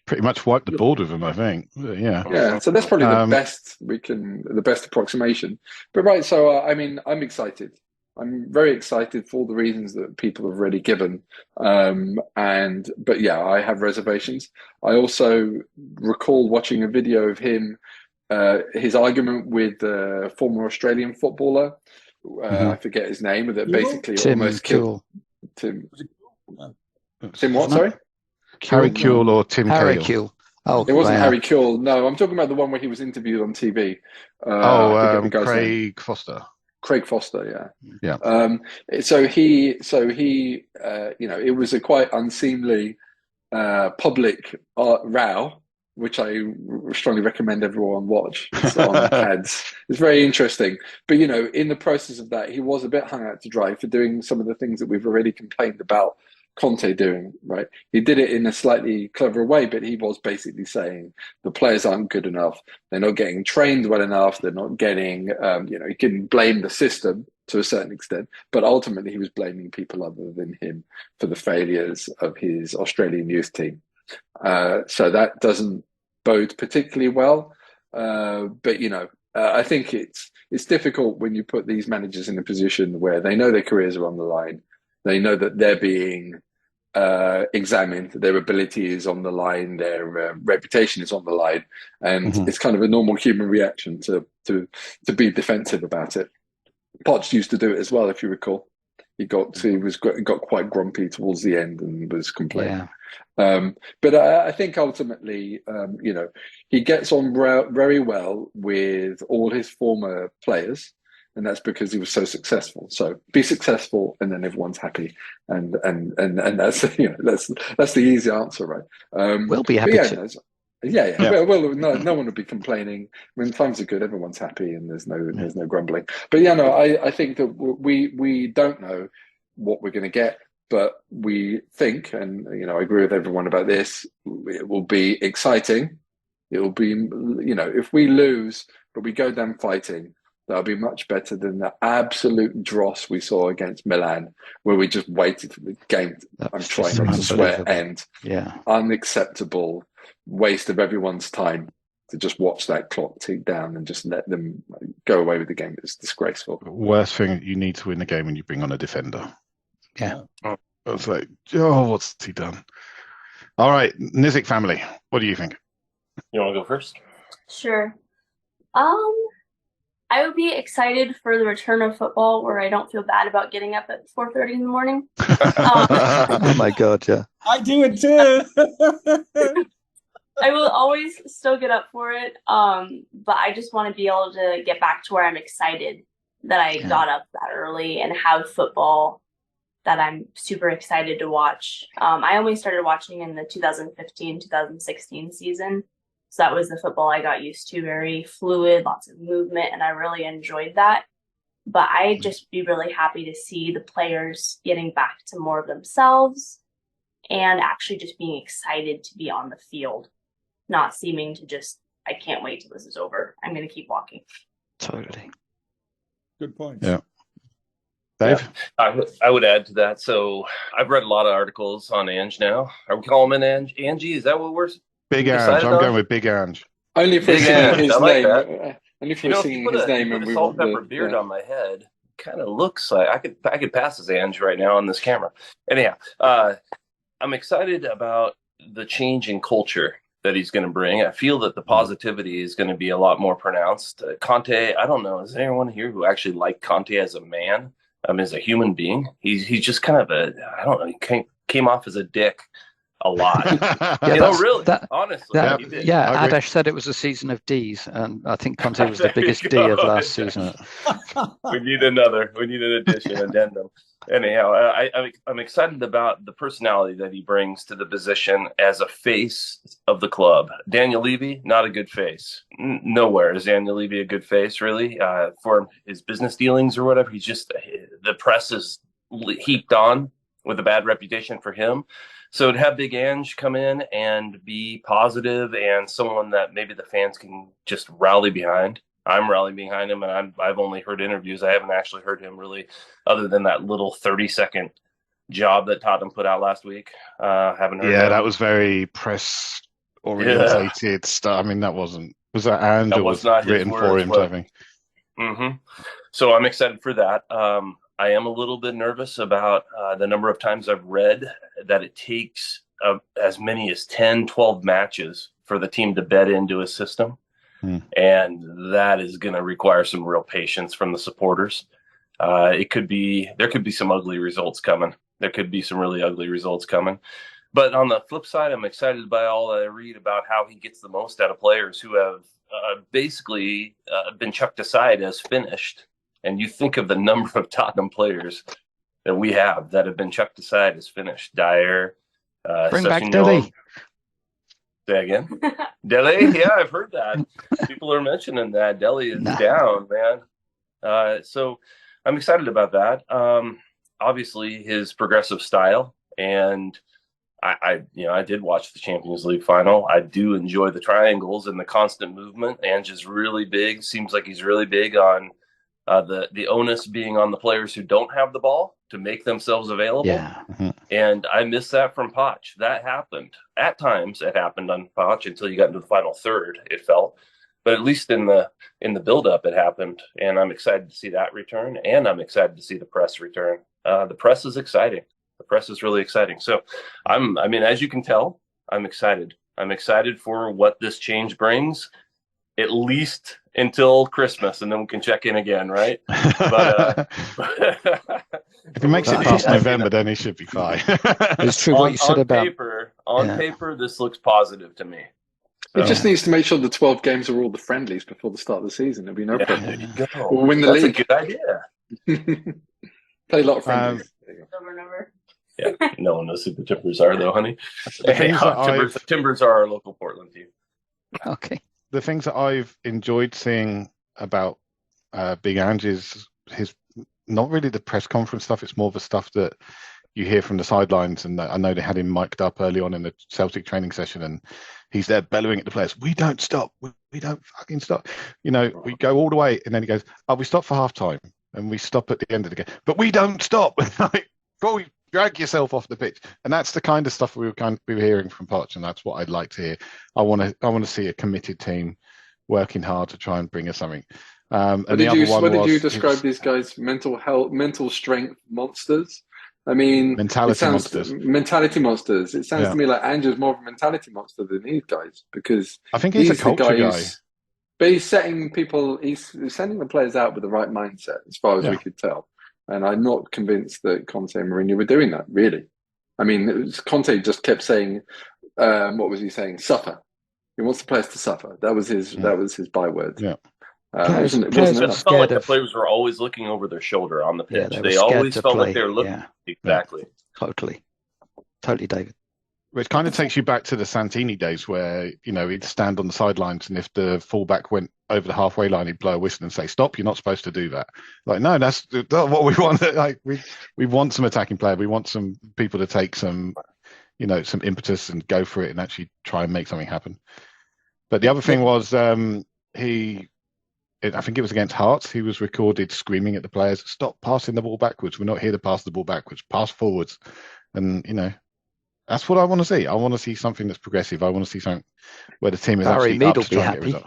Pretty much wiped the board with them, I think. Yeah. Yeah. So that's probably the best approximation. But right. So I mean, I'm excited. I'm very excited for all the reasons that people have already given. But yeah, I have reservations. I also recall watching a video of him, his argument with a former Australian footballer. I forget his name, that basically Tim almost killed Tim. Tim what? Sorry? Harry Kewell or Tim Harry Cahill? Kewell. Oh, it wasn't Harry Kewell. No, I'm talking about the one where he was interviewed on TV. Craig Foster. Craig Foster, yeah. So he, you know, it was a quite unseemly public row, which I strongly recommend everyone watch. It's on CADS. It's very interesting. But, you know, in the process of that, he was a bit hung out to dry for doing some of the things that we've already complained about Conte doing, right? He did it in a slightly clever way, but he was basically saying the players aren't good enough. They're not getting trained well enough. They're not getting, he can blame the system to a certain extent, but ultimately he was blaming people other than him for the failures of his Australian youth team. So that doesn't bode particularly well. But I think it's difficult when you put these managers in a position where they know their careers are on the line. They know that they're being examined, their ability is on the line, their reputation is on the line, and it's kind of a normal human reaction to be defensive about it. Poch used to do it as well, if you recall. He got quite grumpy towards the end and was complaining. Yeah. But I think ultimately, he gets on very well with all his former players, and that's because he was so successful. So be successful, and then everyone's happy, and that's that's the easy answer, right? We'll be happy too. Yeah. Well, no one would be complaining. When times are good, everyone's happy, and there's no grumbling. But I think that we don't know what we're going to get, but we think, and I agree with everyone about this. It will be exciting. It will be, if we lose, but we go down fighting, that'll be much better than the absolute dross we saw against Milan, where we just waited for the game. I'm trying not to swear. And unacceptable waste of everyone's time to just watch that clock tick down and just let them go away with the game. It's disgraceful. Worst thing, you need to win the game when you bring on a defender. Yeah. I was like, what's he done? All right, Nizik family, what do you think? You want to go first? Sure. I would be excited for the return of football where I don't feel bad about getting up at 4:30 in the morning. Oh my God, yeah. I do it too. I will always still get up for it, but I just want to be able to get back to where I'm excited that I got up that early and have football that I'm super excited to watch. I only started watching in the 2015-2016 season. So that was the football I got used to, very fluid, lots of movement, and I really enjoyed that. But I'd just be really happy to see the players getting back to more of themselves and actually just being excited to be on the field, not seeming to just, I can't wait till this is over. I'm going to keep walking. Totally. Good point. Yeah. Dave? Yeah, I would add to that. So I've read a lot of articles on Ange now. Are we calling him Angie? Is that what we're Big Ange. I'm going with Big Ange. Only for singing his name. Only for singing his name. And we salt pepper beard on my head. Kind of looks like I could pass as Ange right now on this camera. Anyhow, I'm excited about the change in culture that he's going to bring. I feel that the positivity is going to be a lot more pronounced. Conte, I don't know. Is there anyone here who actually liked Conte as a man? As a human being? He's just kind of I don't know. He came off as a dick a lot. Really, honestly. Adash said it was a season of D's, and I think Conte was the biggest D of last season. We need an addition, addendum. Anyhow, I'm excited about the personality that he brings to the position as a face of the club. Daniel Levy, not a good face. Nowhere is Daniel Levy a good face, really, for his business dealings or whatever. He's just, the press is heaped on with a bad reputation for him. So to have Big Ange come in and be positive and someone that maybe the fans can just rally behind. I'm rallying behind him, and I've only heard interviews. I haven't actually heard him really, other than that little 30-second job that Tottenham put out last week. Haven't heard. Yeah, that was very press orientated stuff. Was that Ange or was not written for him? I think. Mm-hmm. So I'm excited for that. I am a little bit nervous about the number of times I've read that it takes as many as 10, 12 matches for the team to bed into a system. And that is going to require some real patience from the supporters. There could be some ugly results coming. There could be some really ugly results coming. But on the flip side, I'm excited by all that I read about how he gets the most out of players who have basically been chucked aside as finished. And you think of the number of Tottenham players that we have that have been chucked aside as finished. Dyer, bring back Dele. Say again? Dele? Yeah, I've heard that. People are mentioning that. Dele is down, man. So I'm excited about that. Obviously, his progressive style And I did watch the Champions League final. I do enjoy the triangles and the constant movement. Ange is really big. Seems like he's really big on the onus being on the players who don't have the ball to make themselves available. Yeah. And I miss that from Poch. That happened. At times it happened on Poch until you got into the final third, it felt. But at least in the build-up, it happened. And I'm excited to see that return. And I'm excited to see the press return. The press is exciting. The press is really exciting. So as you can tell, I'm excited. I'm excited for what this change brings, at least until Christmas, and then we can check in again, right? But if he makes it past November, then he should be fine. It's true what you said about paper. This looks positive to me. It just needs to make sure the 12 games are all the friendlies before the start of the season. There'll be no problem. There you go. We'll win the league. That's a good idea. Play a lot of friendlies. Over and over. Yeah, no one knows who the Timbers are, though, honey. The Timbers are our local Portland team. Okay. The things that I've enjoyed seeing about Big Ange is his not really the press conference stuff. It's more of the stuff that you hear from the sidelines. And I know they had him mic'd up early on in the Celtic training session, and he's there bellowing at the players. We don't stop. We don't fucking stop. We go all the way. And then he goes, "Oh, we stop for half time and we stop at the end of the game, but we don't stop." Like, go drag yourself off the pitch. And that's the kind of stuff we were hearing from Poch, and that's what I'd like to hear. I want to see a committed team working hard to try and bring us something. What did you describe these guys? Mental strength monsters. I mean, mentality monsters. Mentality monsters. It sounds to me like Andrew's more of a mentality monster than these guys, because I think he's a culture guy. But he's sending the players out with the right mindset, as far as we could tell. And I'm not convinced that Conte and Mourinho were doing that, really. I mean, Conte just kept saying, what was he saying? Suffer. He wants the players to suffer. That was his byword. Yeah. It felt like the players were always looking over their shoulder on the pitch. They always felt like they were looking. Yeah. Exactly. Totally, David. Which kind of takes you back to the Santini days where, he'd stand on the sidelines, and if the fullback went over the halfway line, he'd blow a whistle and say, "Stop, you're not supposed to do that." Like, no, that's not what we want. Like, we want some attacking player. We want some people to take some impetus and go for it and actually try and make something happen. But the other thing was I think it was against Hearts. He was recorded screaming at the players, "Stop passing the ball backwards. We're not here to pass the ball backwards. Pass forwards." And, that's what I want to see. I want to see something that's progressive. I want to see something where the team is Barry actually Mead up to try and get a result.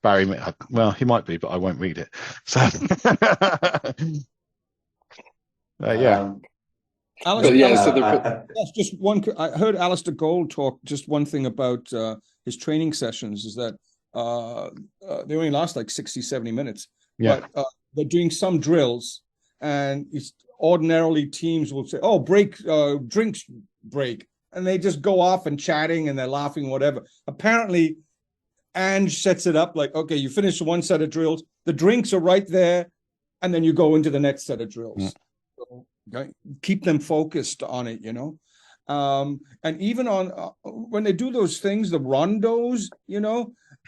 Barry Mead, well, he might be, but I won't read it. So, just one. I heard Alistair Gold talk. Just one thing about his training sessions is that they only last like 60, 70 minutes. Yeah. But they're doing some drills, and ordinarily teams will say, "Oh, drinks break," and they just go off and chatting and they're laughing, whatever. Apparently, Ange sets it up like, okay, you finish one set of drills, the drinks are right there, and then you go into the next set of drills. Yeah. So, keep them focused on it, and even on when they do those things, the rondos,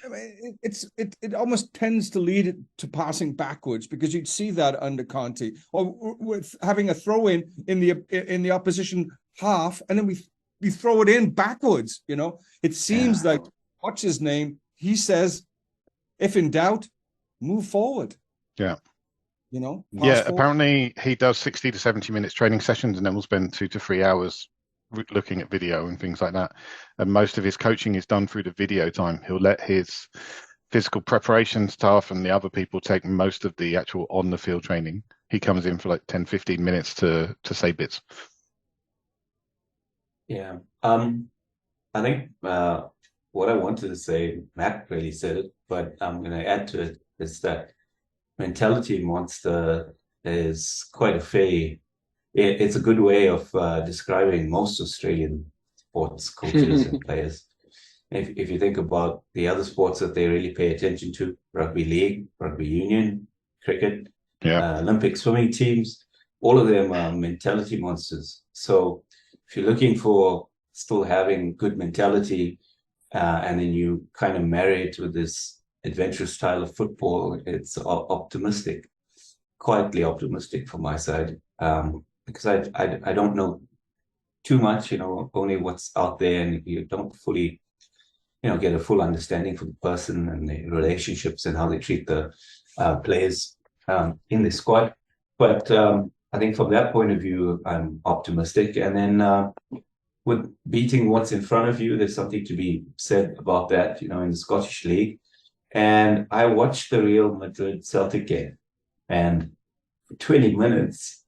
I mean, it almost tends to lead it to passing backwards, because you'd see that under Conte, or with having a throw in the opposition half, and then we throw it in backwards. It seems like, what's his name? He says, if in doubt, move forward. Yeah. Forward. Apparently he does 60 to 70 minutes training sessions, and then we'll spend 2 to 3 hours looking at video and things like that. And most of his coaching is done through the video time. He'll let his physical preparation staff and the other people take most of the actual on the field training. He comes in for like 10, 15 minutes to say bits. Yeah. I think what I wanted to say, Matt really said it, but I'm going to add to it, is that mentality monster is quite a fey. It's a good way of describing most Australian sports coaches and players. If you think about the other sports that they really pay attention to, rugby league, rugby union, cricket, Olympic swimming teams, all of them are mentality monsters. So if you're looking for still having good mentality, and then you kind of marry it with this adventurous style of football, it's optimistic, quietly optimistic from my side. Because I don't know too much, only what's out there, and you don't fully, get a full understanding for the person and the relationships and how they treat the players in the squad. But I think from that point of view, I'm optimistic. And then with beating what's in front of you, there's something to be said about that, in the Scottish League. And I watched the Real Madrid Celtic game, and for 20 minutes,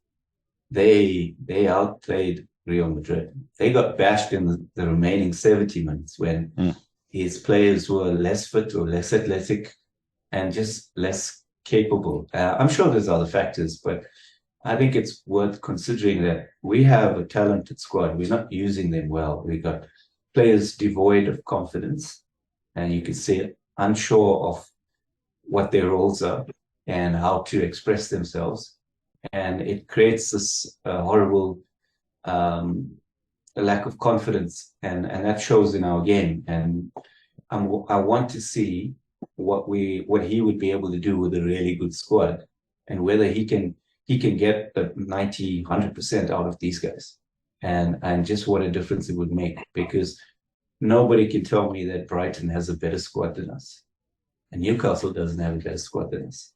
they outplayed Real Madrid. They got bashed in the remaining 70 minutes when his players were less fit or less athletic and just less capable. I'm sure there's other factors, but I think it's worth considering that we have a talented squad. We're not using them well. We got players devoid of confidence, and you can see it, unsure of what their roles are and how to express themselves. And it creates this horrible lack of confidence, and that shows in our game. And I want to see what he would be able to do with a really good squad, and whether he can get the 90, 100% out of these guys, and just what a difference it would make, because nobody can tell me that Brighton has a better squad than us, and Newcastle doesn't have a better squad than us.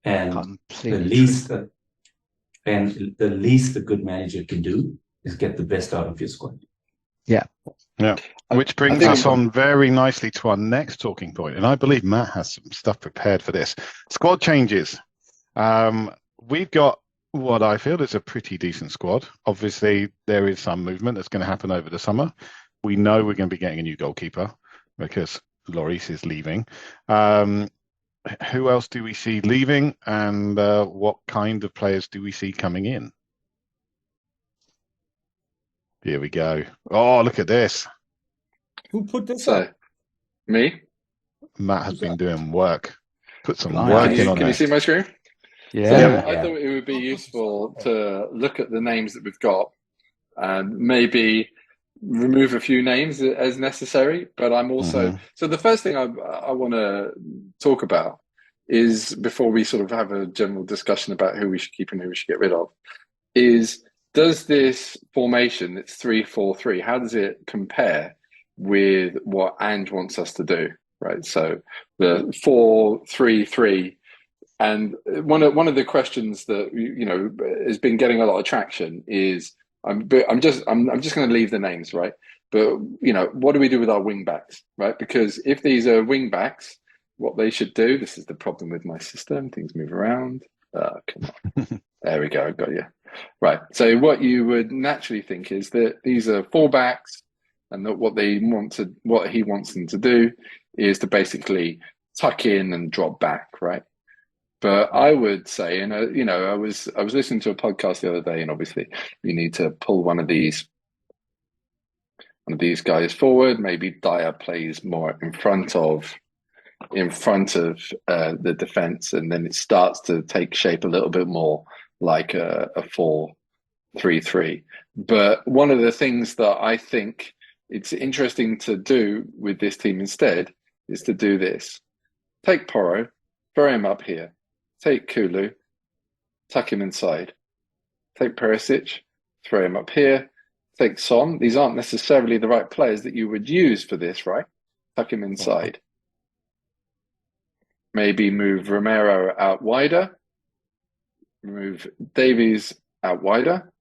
And the least a good manager can do is get the best out of your squad. Yeah. Which brings us on very nicely to our next talking point, and I believe Matt has some stuff prepared for this. Squad changes. We've got what I feel is a pretty decent squad. Obviously, there is some movement that's going to happen over the summer. We know we're going to be getting a new goalkeeper because Lloris is leaving. Who else do we see leaving, and what kind of players do we see coming in? Here we go. Oh, look at this. Who put this up? Me? Matt has been doing work. Put some Can work in on Can you that. see my screen? Yeah. So I thought it would be useful to look at the names that we've got and maybe remove a few names as necessary. But I'm also so the first thing I want to talk about is, before we sort of have a general discussion about who we should keep and who we should get rid of, is, does this formation, it's 3-4-3, how does it compare with what Ange wants us to do? Right. So the 4-3-3. And one of the questions that has been getting a lot of traction is, I'm just going to leave the names, right? But what do we do with our wing backs, right? Because if these are wing backs, what they should do. This is the problem with my system; things move around. Come on, there we go. Got you. Right. So what you would naturally think is that these are fullbacks, and that what he wants them to do is to basically tuck in and drop back, right? But I would say, and I was listening to a podcast the other day, and obviously you need to pull one of these guys forward. Maybe Dyer plays more in front of the defense, and then it starts to take shape a little bit more like a 4-3-3. But one of the things that I think it's interesting to do with this team instead is to do this: take Porro, throw him up here. Take Kulu, tuck him inside. Take Perisic, throw him up here. Take Son. These aren't necessarily the right players that you would use for this, right? Tuck him inside. Maybe move Romero out wider. Move Davies out wider.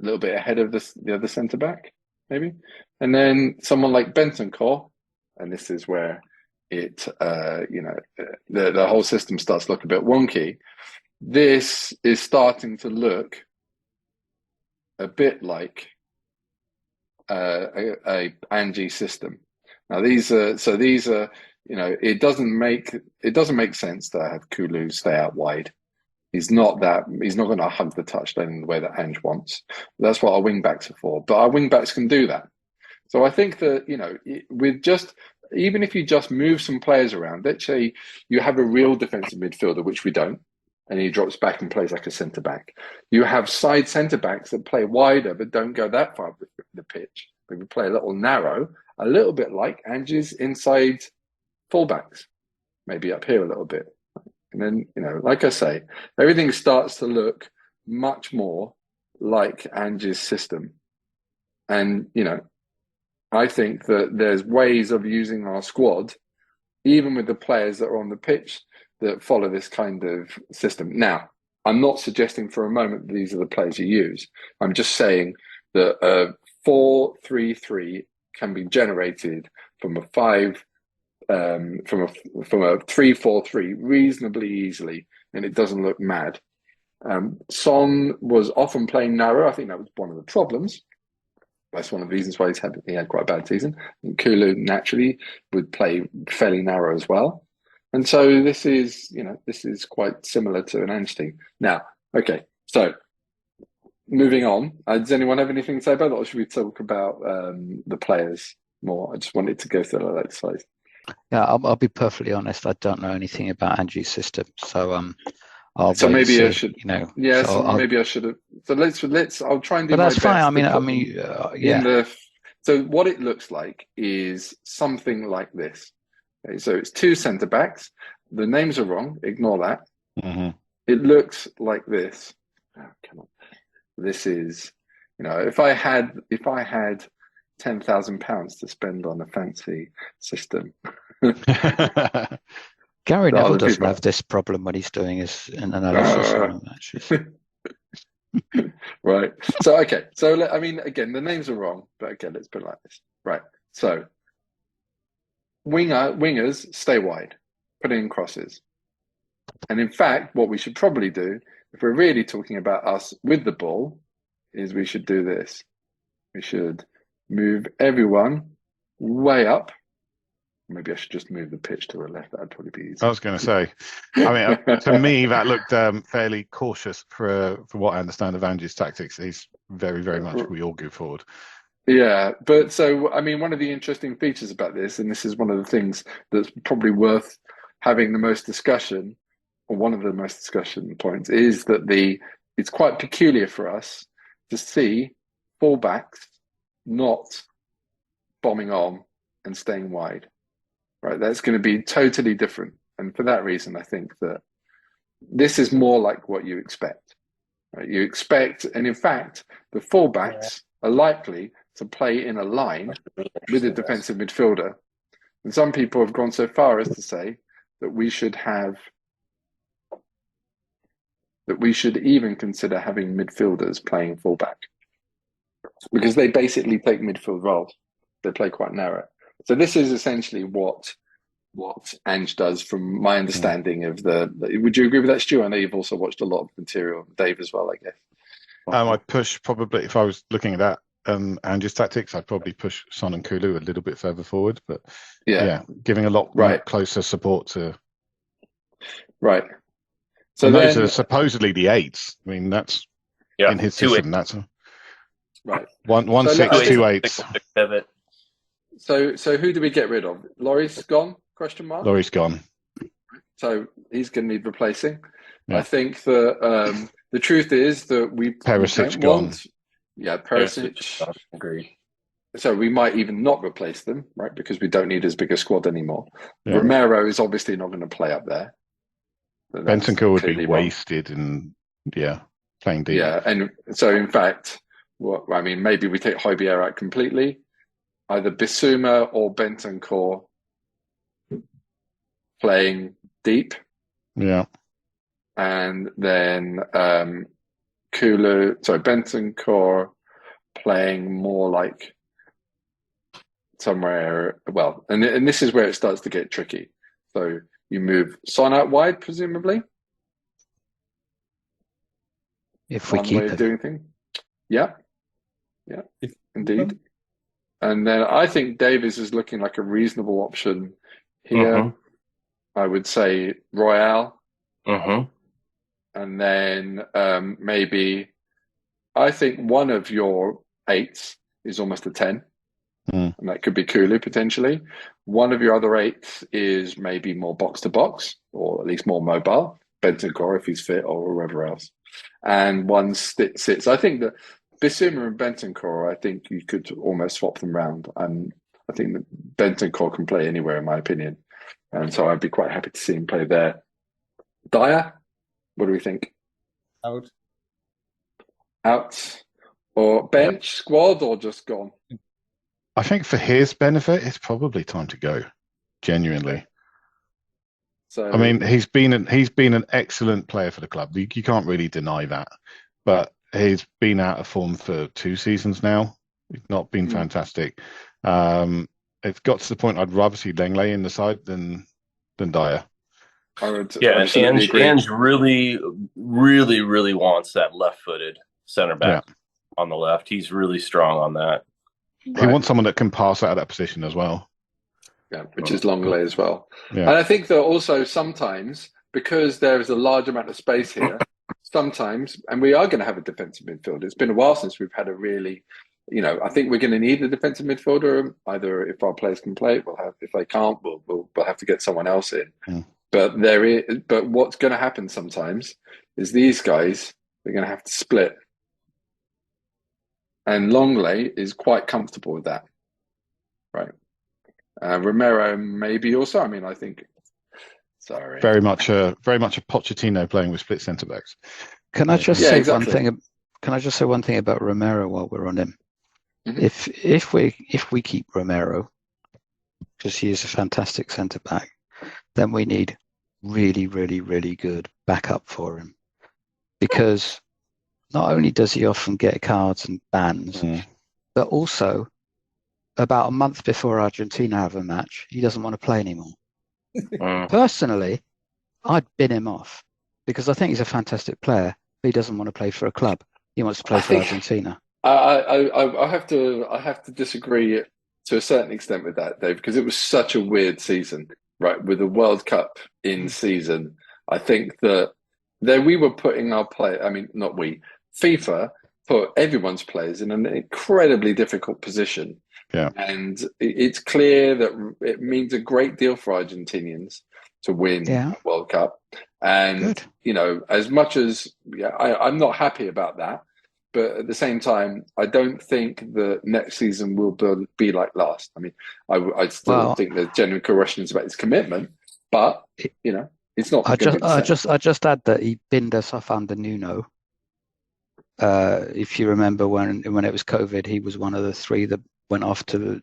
A little bit ahead of the other centre-back, maybe. And then someone like Bentancur, and this is where the whole system starts to look a bit wonky. This is starting to look a bit like a Angie system. Now these are it doesn't make sense to have Kulu stay out wide. He's not going to hug the touchline in the way that Ange wants. That's what our wing backs are for. But our wing backs can do that. So I think that even if you just move some players around, let's say you have a real defensive midfielder, which we don't, and he drops back and plays like a centre-back. You have side centre-backs that play wider but don't go that far with the pitch. Maybe play a little narrow, a little bit like Ange's inside fullbacks, maybe up here a little bit. And then, like I say, everything starts to look much more like Ange's system. And, I think that there's ways of using our squad, even with the players that are on the pitch, that follow this kind of system. Now, I'm not suggesting for a moment that these are the players you use. I'm just saying that a 4-3-3 can be generated from a 3-4-3 reasonably easily, and it doesn't look mad. Son was often playing narrow. I think that was one of the problems. That's one of the reasons why he had quite a bad season. And Kulu naturally would play fairly narrow as well. And so this is quite similar to an Ange team. Now, okay, so moving on. Does anyone have anything to say about that, or should we talk about the players more? I just wanted to go through that exercise. Yeah, I'll be perfectly honest. I don't know anything about Angie's system, so maybe I should. Yeah, maybe I should have. So let's. I'll try and do. But that's fine. Yeah. So what it looks like is something like this. Okay, so it's two centre backs. The names are wrong. Ignore that. Mm-hmm. It looks like this. Oh, come on. This is, if I had £10,000 to spend on a fancy system. Gary Neville doesn't have this problem when he's doing his analysis on matches. Right. So, okay. So, again, the names are wrong, but okay, let's put it like this. Right. So, wingers stay wide, put in crosses. And in fact, what we should probably do, if we're really talking about us with the ball, is we should do this. We should move everyone way up. Maybe I should just move the pitch to the left. That'd probably be easy. I was going to say, to me, that looked fairly cautious for what I understand of Ange's tactics. He's very, very much we all go forward. Yeah, but so, one of the interesting features about this, and this is one of the things that's probably worth having the most discussion, or one of the most discussion points, is that it's quite peculiar for us to see fullbacks not bombing on and staying wide. Right, that's going to be totally different. And for that reason, I think that this is more like what you expect. Right? You expect, and in fact, the fullbacks are likely to play in a line with a defensive midfielder. And some people have gone so far as to say that we should even consider having midfielders playing fullback, because they basically take midfield roles. They play quite narrow. So this is essentially what Ange does, from my understanding of Would you agree with that, Stu? I know you've also watched a lot of material, Dave as well, I guess. I'd push probably, if I was looking at that Ange's tactics, I'd probably push Son and Kulu a little bit further forward, but giving a lot closer support to. Right. So those are supposedly the eights. That's in his system. That's right. 1-6, 2 8s. So who do we get rid of? Lloris gone? Question mark. Lloris gone. So he's going to need replacing. Yeah. I think that the truth is that Perisic gone. Perisic. Agree. So we might even not replace them, right? Because we don't need as big a squad anymore. Yeah. Romero is obviously not going to play up there. Bentancur would be wasted and playing deep. Yeah, and so in fact, maybe we take Højbjerg out completely. Either Bissouma or Bentancur playing deep. Yeah. And then Bentancur playing more like somewhere, and this is where it starts to get tricky. So you move Son out wide, presumably. If we keep him. Doing things. Yeah. Yeah, indeed. And then I think Davies is looking like a reasonable option here. I would say Royale. And then maybe I think one of your eights is almost a 10. And that could be Kulu potentially. One of your other eights is maybe more box to box, or at least more mobile. Bentancur if he's fit, or whoever else. And one sits. I think that Bissouma and Bentancur, I think you could almost swap them round. And I think that Bentancur can play anywhere, in my opinion. And so I'd be quite happy to see him play there. Dyer, what do we think? Out. out or bench, squad, or just gone? I think for his benefit, it's probably time to go. Genuinely. So I mean, he's been an excellent player for the club. You can't really deny that. But he's been out of form for 2 seasons now. He's not been fantastic. It's got to the point I'd rather see Lenglet in the side than Dyer. and Ange really, really, really wants that left-footed center back on the left. He's really strong on that. He wants someone that can pass out of that position as well. Yeah, which is Longley as well. Yeah. And I think that also sometimes, because there is a large amount of space here, sometimes, and we are going to have a defensive midfielder. It's been a while since we've had a really, I think we're going to need a defensive midfielder. Either if our players can play, we'll have. If they can't, we'll have to get someone else in. But what's going to happen sometimes is these guys are going to have to split, and Longley is quite comfortable with that, right? Romero maybe also. I mean, I think. Sorry. Very much a Pochettino playing with split centre backs. Can I just say one thing? Can I just say one thing about Romero while we're on him? Mm-hmm. If we keep Romero, because he is a fantastic centre back, then we need really, really, really good backup for him, because not only does he often get cards and bans, but also about a month before Argentina have a match, he doesn't want to play anymore. Personally, I'd bin him off because I think he's a fantastic player, but he doesn't want to play for a club. He wants to play for Argentina. I have to disagree to a certain extent with that, Dave, because it was such a weird season, right? With the World Cup in season, I think that we were putting our play. I mean, not we. FIFA put everyone's players in an incredibly difficult position. Yeah. And it's clear that it means a great deal for Argentinians to win the World Cup. And, as much as I'm not happy about that, but at the same time, I don't think the next season will be like last. I mean, I still think there's genuine questions about his commitment, but, it's not. I just add that he binned us off under Nuno. If you remember when it was COVID, he was one of the 3 that went off to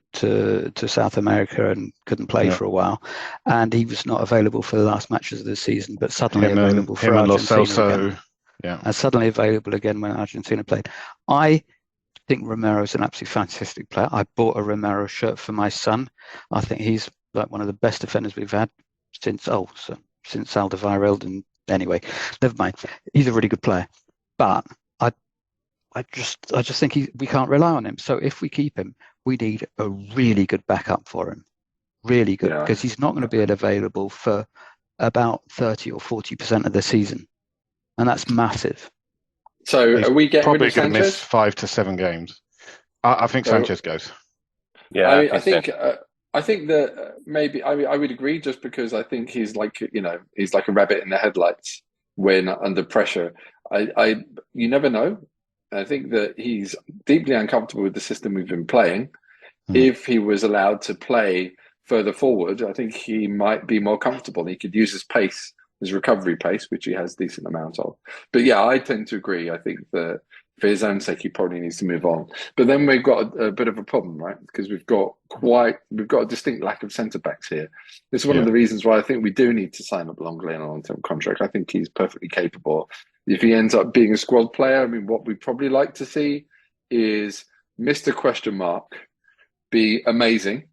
South America and couldn't play for a while, and he was not available for the last matches of the season, but suddenly available for Argentina again. And suddenly available again when Argentina played. I think Romero is an absolutely fantastic player. I bought a Romero shirt for my son. I think he's like one of the best defenders we've had since Alderweireld. And anyway, never mind. He's a really good player, but I just think we can't rely on him. So if we keep him, we need a really good backup for him, really good, because he's not going to be available for about 30 or 40% of the season, and that's massive. So are we getting probably rid of Sanchez? Going to miss 5 to 7 games. I think Sanchez goes. Yeah, I think that maybe I would agree, just because I think he's like a rabbit in the headlights when under pressure. You never know. I think that he's deeply uncomfortable with the system we've been playing. If he was allowed to play further forward, I think he might be more comfortable. He could use his pace, his recovery pace, which he has a decent amount of. But yeah, I tend to agree. I think that for his own sake, he probably needs to move on. But then we've got a bit of a problem, right? Because we've got a distinct lack of centre backs here. This is one of the reasons why I think we do need to sign up Longley on a long-term contract. I think he's perfectly capable. If he ends up being a squad player, I mean, what we'd probably like to see is Mr. Question Mark be amazing,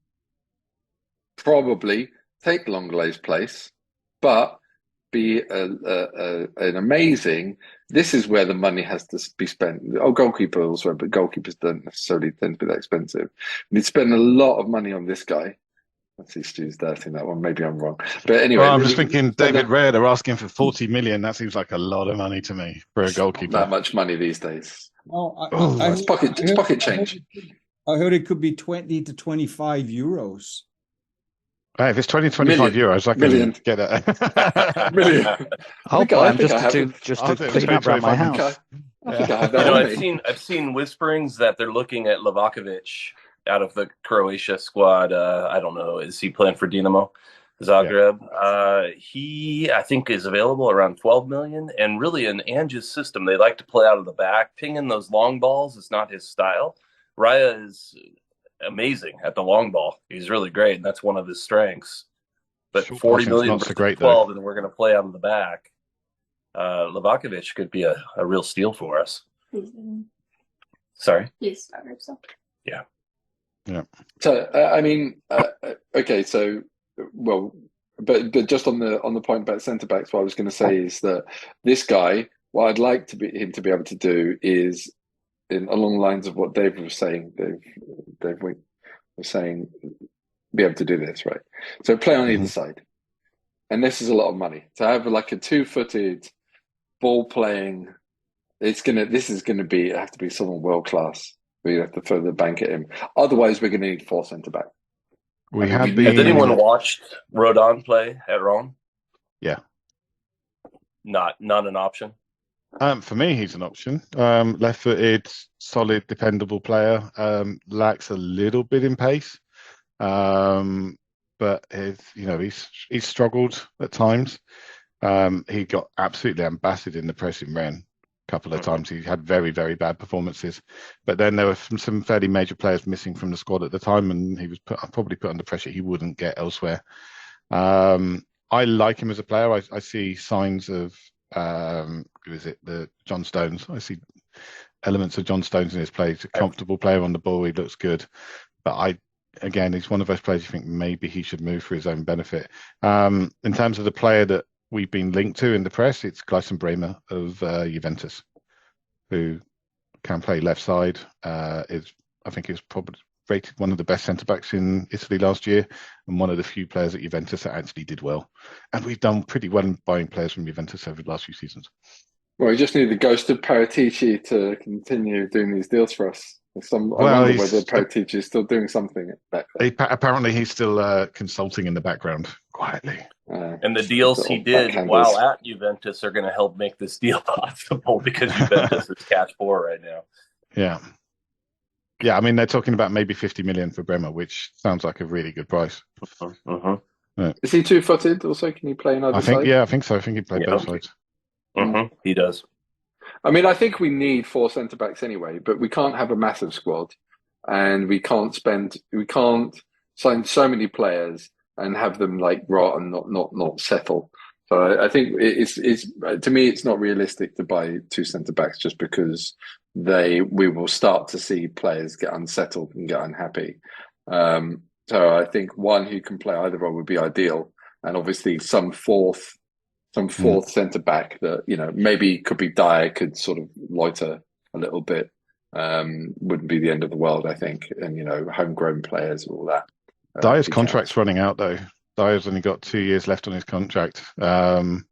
probably take Longley's place, but be an amazing. This is where the money has to be spent. Goalkeeper also, but goalkeepers don't necessarily tend to be that expensive. We need to spend a lot of money on this guy. Let's see, Stu's dirty that one. Maybe I'm wrong, but anyway. Well, I'm just thinking, David Rare, they're asking for 40 million. That seems like a lot of money to me for a goalkeeper. Not that much money these days. It's pocket change. I heard it could be 20 to 25 euros. Hey, if it's 20 to 25 euros, I can get it. Million. I'll buy them just to clean up around my house. I think I have that. I've seen whisperings that they're looking at Livakovic out of the Croatia squad. I don't know. Is he playing for Dinamo? Zagreb. He, I think, is available around 12 million. And really, in Ange's system, they like to play out of the back. Pinging those long balls is not his style. Raya is amazing at the long ball. He's really great, and that's one of his strengths. But Short 40 passing's million not so versus great, 12, though. and we're going to play out of the back. Livakovic could be a real steal for us. Sorry? He's started, so. Yeah. So I mean, okay, so well, but just on the point about centre backs, what I was going to say is that this guy, what I'd like him to be able to do is, along the lines of what Dave was saying, Dave Wink was saying, be able to do this, right? So play on either side, and this is a lot of money to have like a 2-footed ball playing. This is going to have to be someone world class. We have to throw the bank at him. Otherwise, we're going to need 4 centre back. Has anyone watched Rodon play at Rome? Yeah. Not an option. For me, he's an option. Left-footed, solid, dependable player. Lacks a little bit in pace, but he's struggled at times. He got absolutely ambassaded in the pressing ran. Couple of times he had very, very bad performances, but then there were some fairly major players missing from the squad at the time, and he was probably put under pressure he wouldn't get elsewhere. I like him as a player. I see signs of who is it, the John Stones. I see elements of John Stones in his play. He's a comfortable player on the ball. He looks good, but again he's one of those players you think maybe he should move for his own benefit. In terms of the player that we've been linked to in the press, it's Gleison Bremer of Juventus, who can play left side. I think he was probably rated one of the best centre-backs in Italy last year, and one of the few players at Juventus that actually did well. And we've done pretty well in buying players from Juventus over the last few seasons. Well, we just need the ghost of Paratici to continue doing these deals for us. I wonder whether Paratici is still doing something back there. Apparently, he's still consulting in the background quietly. And the deals he did while at Juventus are going to help make this deal possible, because Juventus is cash poor right now. Yeah. I mean, they're talking about maybe 50 million for Bremer, which sounds like a really good price. Yeah. Is he 2-footed? Also, can he play another side? Yeah, I think so. I think he played both sides. He does. I mean, I think we need 4 centre backs anyway, but we can't have a massive squad, and we can't sign so many players and have them like rot and not settle. So I think it's to me, it's not realistic to buy 2 centre backs just because we will start to see players get unsettled and get unhappy. So I think one who can play either role would be ideal, and obviously some fourth centre back that maybe could be Dyer, could sort of loiter a little bit. Wouldn't be the end of the world, I think, and homegrown players and all that. Dyer's contract's running out though. Dyer's only got 2 years left on his contract. 1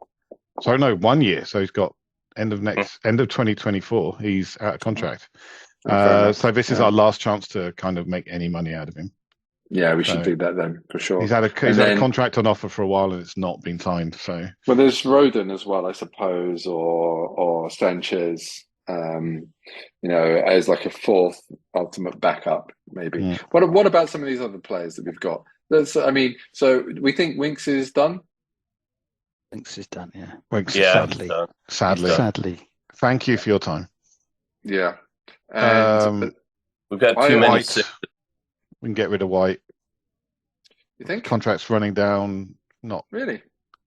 year. So he's got end of 2024. He's out of contract. So this is our last chance to kind of make any money out of him. Yeah, we should do that then for sure. He's had a contract on offer for a while and it's not been signed. So there's Rodon as well, I suppose, or Sanchez. As like a 4th ultimate backup, maybe. Yeah. What about some of these other players that we've got? So we think Winks is done. Winks is done, yeah. Winks, sadly. Thank you for your time. Yeah, and we've got too many. We can get rid of White. You think contract's running down? Not really.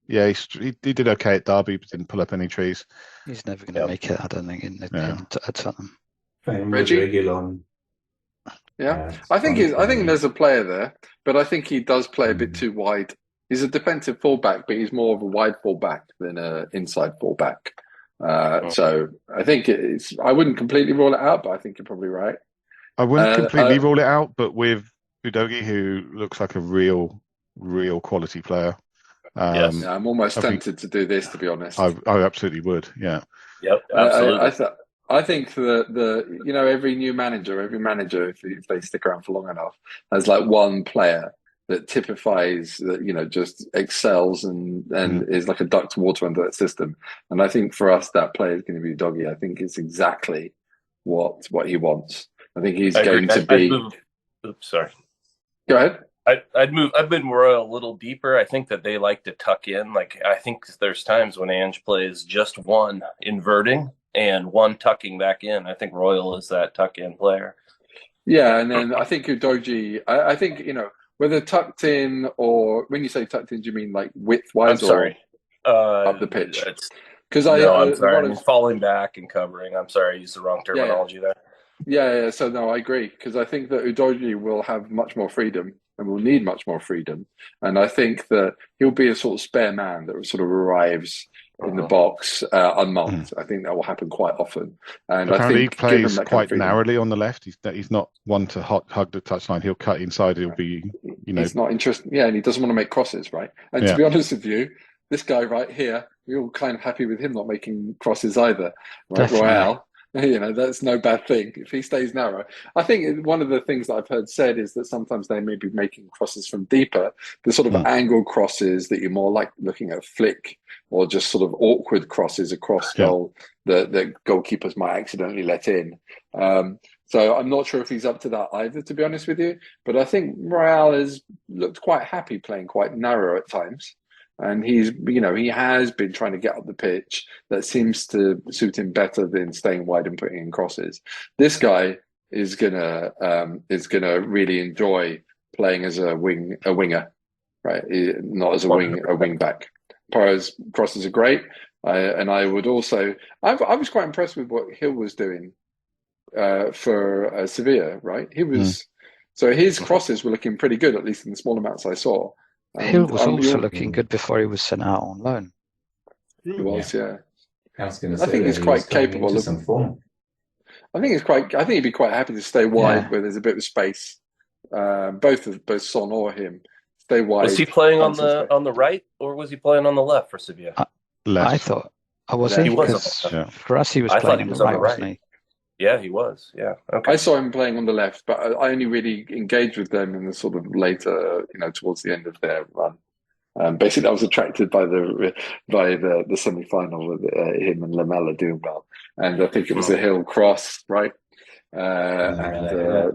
Yeah, he did okay at Derby, but didn't pull up any trees. He's never going to make it, I don't think, at Tottenham. Reggie? Yeah, I think there's a player there, but I think he does play a bit too wide. He's a defensive fullback, but he's more of a wide fullback than an inside fullback. So I think I wouldn't completely rule it out, but I think you're probably right. I wouldn't completely rule it out, but with Udogie, who looks like a real quality player. Yes, I'm almost tempted to do this, to be honest. I absolutely would. Yeah. Yep. Absolutely. I think every new manager, if they stick around for long enough, has like one player that typifies that just excels and is like a duck to water under that system. And I think for us, that player is going to be Udogie. I think it's exactly what he wants. I think he's going to be. Oops, sorry. Go ahead. I'd been Royal a little deeper. I think that they like to tuck in. Like, I think there's times when Ange plays just one inverting and one tucking back in. I think Royal is that tuck in player. Yeah, and then I think Udoji, I think, whether tucked in, or when you say tucked in, do you mean like width-wise or up the pitch? Because I'm sorry. I mean, falling back and covering. I'm sorry, I used the wrong terminology there. Yeah. So no, I agree, because I think that Udoji will have much more freedom and will need much more freedom, and I think that he'll be a sort of spare man that sort of arrives in the box unmarked. I think that will happen quite often, and apparently I think he plays quite freedom, narrowly on the left. He's not one to hug the touchline. He'll cut inside. He'll be, he's not interested. Yeah, and he doesn't want to make crosses, right? And to be honest with you, this guy right here, we're all kind of happy with him not making crosses either, right? Definitely. Royale. That's no bad thing if he stays narrow. I think one of the things that I've heard said is that sometimes they may be making crosses from deeper, the sort of angle crosses that you're more like looking at a flick, or just sort of awkward crosses across goal that goalkeepers might accidentally let in. So I'm not sure if he's up to that either, to be honest with you. But I think Royale has looked quite happy playing quite narrow at times. And he has been trying to get up the pitch. That seems to suit him better than staying wide and putting in crosses. This guy is gonna really enjoy playing as a winger, right? Not as a wing back. Porro's crosses are great, and I would also. I was quite impressed with what Hill was doing for Sevilla. Right, he was. So his crosses were looking pretty good, at least in the small amounts I saw. Hill was also looking good before he was sent out on loan. He was, yeah. I was going to say, I think he's quite capable of some form. I think he'd be quite happy to stay wide where there's a bit of space. Both Son or him stay wide. Was he playing on the right, or was he playing on the left for Sevilla? Left. I thought was he? Because for us he was playing on the right, wasn't he? Yeah, he was. Yeah. Okay. I saw him playing on the left, but I only really engaged with them in the sort of later, towards the end of their run. Basically, I was attracted by the semi-final with him and Lamela doing well, and I think it was a Hill cross, right? Yeah.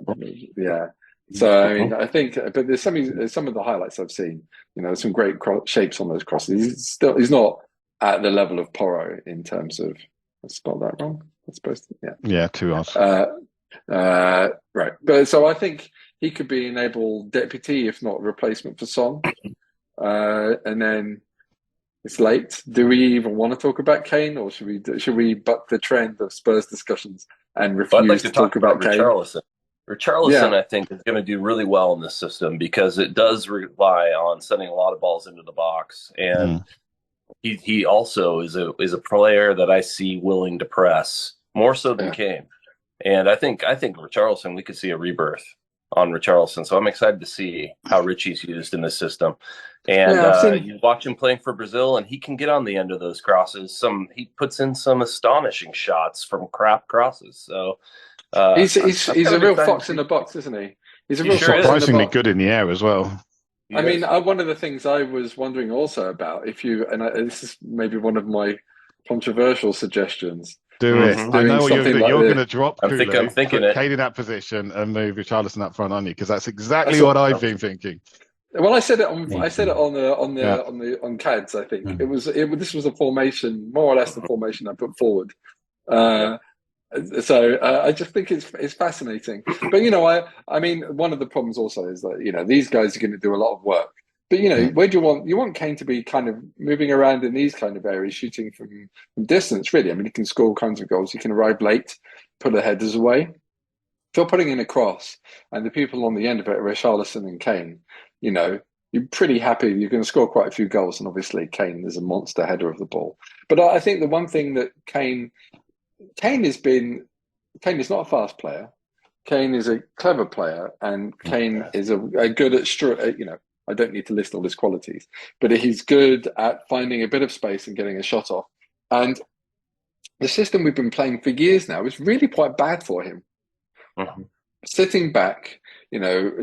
So I mean, I think, but there's some of the highlights I've seen. There's some great shapes on those crosses. He's not at the level of Porro in terms of. I spelled that wrong. I'm supposed to, yeah, 2 R's. Right, but so I think he could be enabled deputy, if not replacement for Son. And then it's late. Do we even want to talk about Kane, or should we buck the trend of Spurs discussions and refuse I'd like to talk about Kane? Richarlison, I think, is going to do really well in this system because it does rely on sending a lot of balls into the box, and he also is a player that I see willing to press more so than Kane. And I think Richarlison, we could see a rebirth on Richarlison. So I'm excited to see how Richie's used in this system. And you watch him playing for Brazil, and he can get on the end of those crosses. He puts in some astonishing shots from crap crosses. So he's a real fox in the box, isn't he? He's a real surprisingly good in the air as well. I mean, one of the things I was wondering also about, this is maybe one of my controversial suggestions. Do it. I know what you're doing. You're going to drop Kulu, I'm thinking put Kane in that position, and move Richarlison up front on you, because that's exactly what I've been thinking. Well, I said it on CADS. I think this was a formation, more or less the formation I put forward. So I just think it's fascinating. But I mean, one of the problems also is that these guys are going to do a lot of work. But where do you want Kane to be kind of moving around in these kind of areas, shooting from distance? Really, I mean, he can score all kinds of goals. He can arrive late, put the headers away. If you're putting in a cross, and the people on the end of it are Richarlison and Kane, you're pretty happy. You're going to score quite a few goals, and obviously Kane is a monster header of the ball. But I think the one thing that Kane is not a fast player. Kane is a clever player, and Kane is a good at I don't need to list all his qualities, but he's good at finding a bit of space and getting a shot off. And the system we've been playing for years now is really quite bad for him. Sitting back,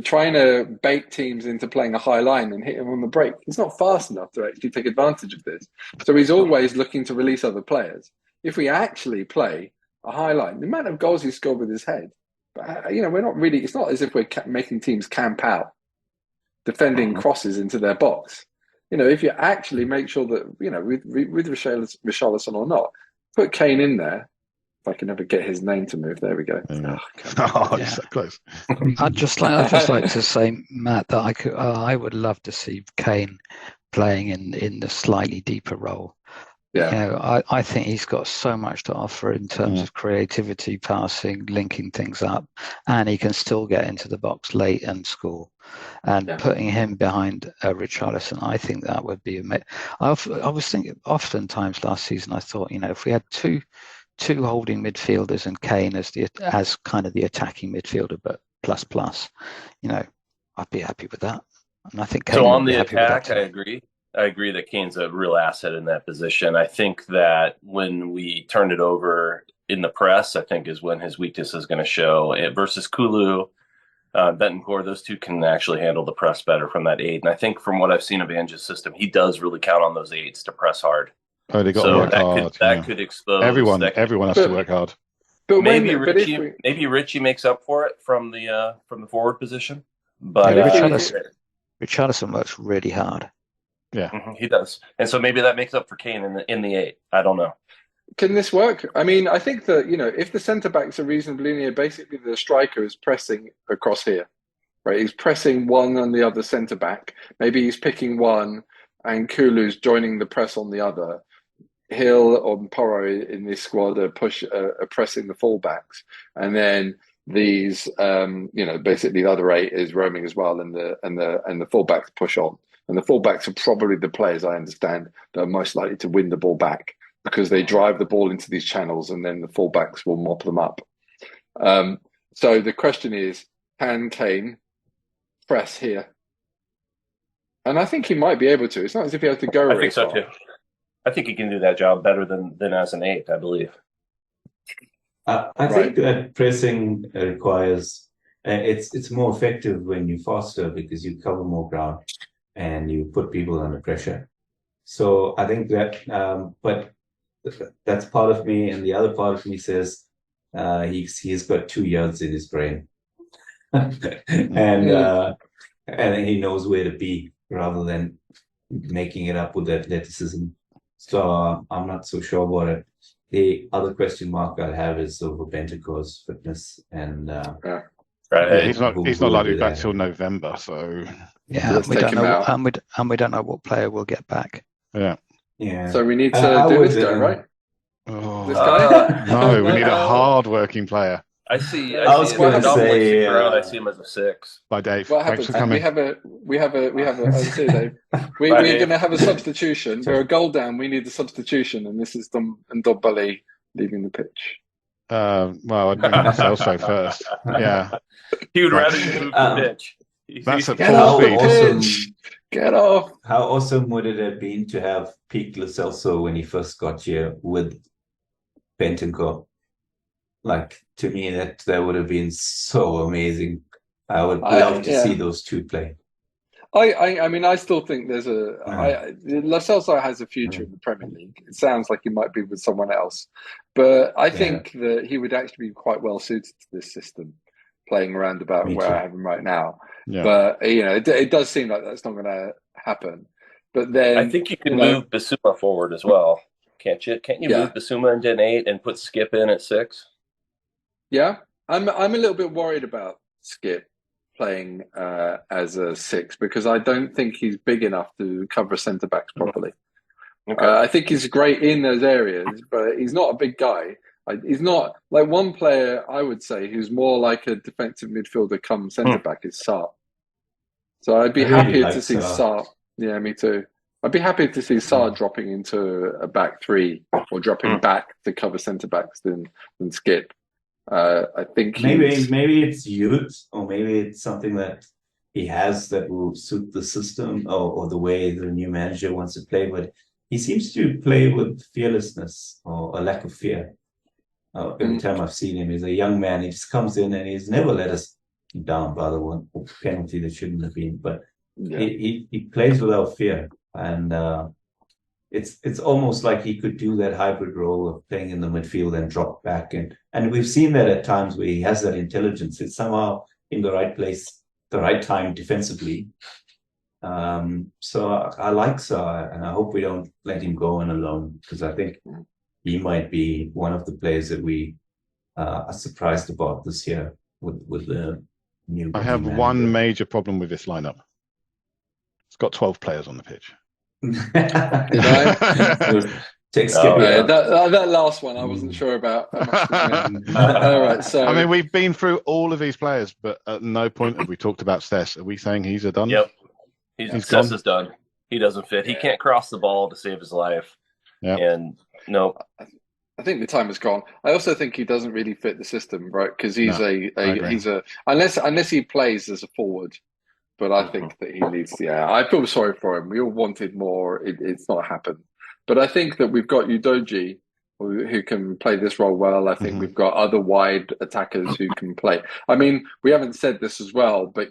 trying to bait teams into playing a high line and hit him on the break. He's not fast enough to actually take advantage of this. So he's always looking to release other players. If we actually play a high line, the amount of goals he scored with his head, but we're not really. It's not as if we're making teams camp out defending crosses into their box. If you actually make sure that, with Richarlison or not, put Kane in there. If I can ever get his name to move, there we go. He's so close. I'd just like to say, Matt, that I would love to see Kane playing in the slightly deeper role. Yeah. I think he's got so much to offer in terms of creativity, passing, linking things up, and he can still get into the box late and score. And putting him behind Richarlison, I think that would be amazing. I was thinking oftentimes last season, I thought, if we had two holding midfielders and Kane as kind of the attacking midfielder, but plus, I'd be happy with that. And I think Kane so on would be the happy with that attack, too. I agree that Kane's a real asset in that position. I think that when we turn it over in the press, I think is when his weakness is going to show. Versus Kulu, Bentancur, those two can actually handle the press better from that 8. And I think from what I've seen of Ange's system, he does really count on those 8s to press hard. Oh, they got to work hard. That could expose everyone has to work hard. But maybe Richie makes up for it from the forward position. But Richarlison works really hard. Yeah, he does, and so maybe that makes up for Kane in the 8. I don't know. Can this work? I mean, I think that if the centre backs are reasonably linear, basically the striker is pressing across here, right? He's pressing one on the other centre back. Maybe he's picking one, and Kulu's joining the press on the other. Hill or Porro in this squad are pressing the fullbacks, and then these, basically the other 8 is roaming as well, and the fullbacks push on. And the fullbacks are probably the players, I understand, that are most likely to win the ball back because they drive the ball into these channels and then the fullbacks will mop them up. So the question is, can Kane press here? And I think he might be able to. It's not as if he has to go. I think so too. I think he can do that job better than as an 8, I believe. I think that pressing requires, it's more effective when you're faster because you cover more ground and you put people under pressure. So I think that, but that's part of me, and the other part of me says he's got 2 yards in his brain, and he knows where to be rather than making it up with athleticism. So I'm not so sure about it. The other question mark I have is over Bentancur's fitness, and he's not likely to be back till November. So we don't know, and we don't know what player we'll get back. Yeah. So we need to do this guy, right? Oh, this guy? No, we need a hard-working player. I see. I was going to say, I see him as a 6. Bye, Dave. What Thanks happens? for coming. We have a. Dave. We're going to have a substitution. We're a goal down. We need a substitution, and this is Ndombele leaving the pitch. Well, I'd bring Celso first. Yeah, he would rather you move the pitch. That's at Get off full the speed. pitch. Get off. How awesome would it have been to have peak Lo Celso when he first got here with Bentancur? Like, to me, that would have been so amazing. I would love to see those two play. I mean, I still think there's Lo Celso has a future in the Premier League. It sounds like he might be with someone else, but I think that he would actually be quite well suited to this system, playing around about where I have him right now. Yeah. But it does seem like that's not going to happen. But then I think you can move Bissouma forward as well, can't you? Can't you move Bissouma into an 8 and put Skip in at 6? Yeah, I'm a little bit worried about Skip playing as a 6 because I don't think he's big enough to cover centre backs properly. Okay. I think he's great in those areas, but he's not a big guy. He's not like one player I would say who's more like a defensive midfielder come centre back is Sarr. So I'd be happy to see Sarr. Yeah, me too. I'd be happy to see Sarr dropping into a back 3 or dropping back to cover centre backs than Skip. I think maybe it's youth, or maybe it's something that he has that will suit the system or the way the new manager wants to play. But he seems to play with fearlessness or a lack of fear. Every time I've seen him, he's a young man. He just comes in and he's never let us down by the one penalty that shouldn't have been. But he plays without fear, and it's almost like he could do that hybrid role of playing in the midfield and drop back. And we've seen that at times where he has that intelligence. It's somehow in the right place, the right time defensively, So I like Saar, and I hope we don't let him go on alone, because I think he might be one of the players that we are surprised about this year with the new I have team one manager. major problem with this lineup. It's got 12 players on the pitch. Did I? Take Skippy out. That last one I wasn't sure about how much was meant. All right, so I mean, we've been through all of these players, but at no point have we talked about Stess. Are we saying he's a done? Yep. He's Stess gone? is done. He doesn't fit. He can't cross the ball to save his life. Yeah. And no. I think the time has gone. I also think he doesn't really fit the system, right? Because he's No, he's a unless he plays as a forward. But I think that he needs to. Yeah, I feel sorry for him. We all wanted more. It's not happened. But I think that we've got Udoji, who can play this role well. I think we've got other wide attackers who can play. I mean, we haven't said this as well, but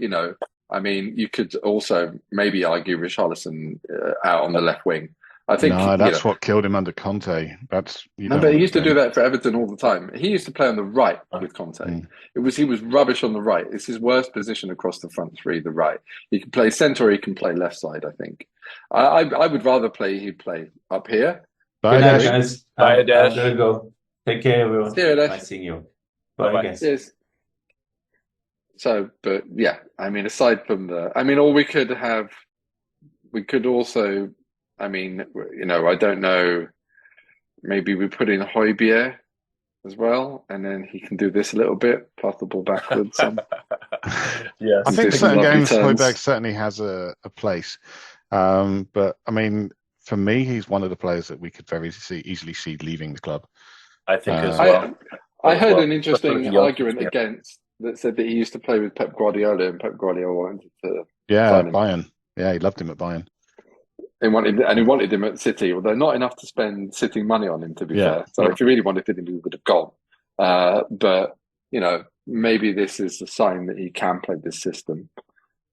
I mean, you could also maybe argue Richarlison out on the left wing. I think that's what killed him under Conte. But he used to do that for Everton all the time. He used to play on the right with Conte. He was rubbish on the right. It's his worst position across the front three, the right. He can play centre or he can play left side, I think. I would rather he'd play up here. Bye, Dash. guys. Bye, Dash. I'm gonna go. Take care, everyone. See you, Dash. Nice seeing you. Bye, guys. Cheers. So, but yeah, I mean, aside from all we could also, I mean, I don't know, maybe we put in Højbjerg as well, and then he can do this a little bit, pass the ball backwards. Yes. I think Some certain lovely games, turns. Højbjerg certainly has a place. But I mean, for me, he's one of the players that we could very easily see leaving the club. I think as well. I heard an interesting Young argument people. against that said that he used to play with Pep Guardiola, and Pep Guardiola wanted to Yeah, sign him. Bayern. Yeah, he loved him at Bayern. He wanted him at City, although not enough to spend City money on him, to be fair. So if he really wanted him, he would have gone. But maybe this is a sign that he can play this system.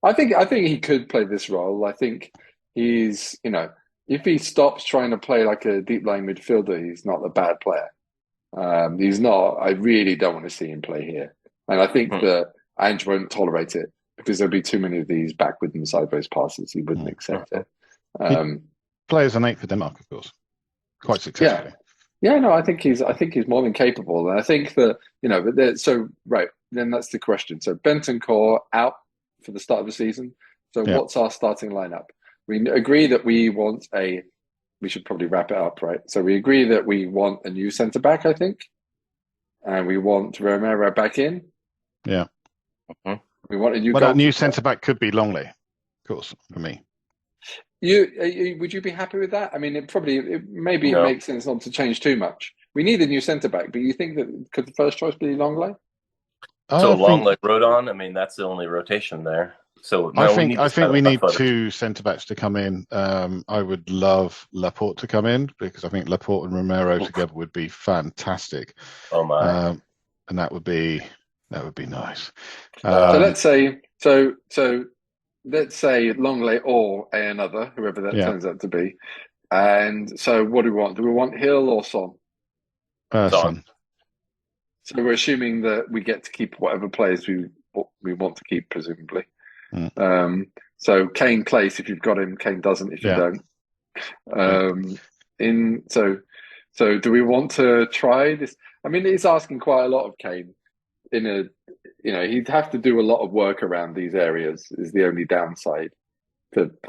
I think he could play this role. I think he's, if he stops trying to play like a deep line midfielder, he's not a bad player. He's not. I really don't want to see him play here, and I think that Ange won't tolerate it because there'll be too many of these backward and sideways passes. He wouldn't accept it. He plays an 8 for Denmark, of course, quite successfully. Yeah. No, I think he's more than capable, and I think that then that's the question. So Bentancur out for the start of the season. So what's our starting lineup? We agree that we want we should probably wrap it up, right? So we agree that we want a new centre back, I think, and we want Romero back in. Yeah. We want a new. Well, that new centre back could be Longley, of course, for me. Would you be happy with that? I mean, it makes sense not to change too much. We need a new centre back, but you think that could the first choice be Longley? So Longley Rodon, I mean, that's the only rotation there. So I think we need 2 centre backs to come in. I would love Laporte to come in because I think Laporte and Romero together would be fantastic. Oh my! And that would be nice. So let's say Longley or another, whoever that turns out to be. And so, what do we want? Do we want Hill or Son? Son. So we're assuming that we get to keep whatever players we want to keep, presumably. So Kane plays if you've got him. Kane doesn't if you don't. So do we want to try this? I mean, it's asking quite a lot of Kane. He'd have to do a lot of work around these areas. Is the only downside.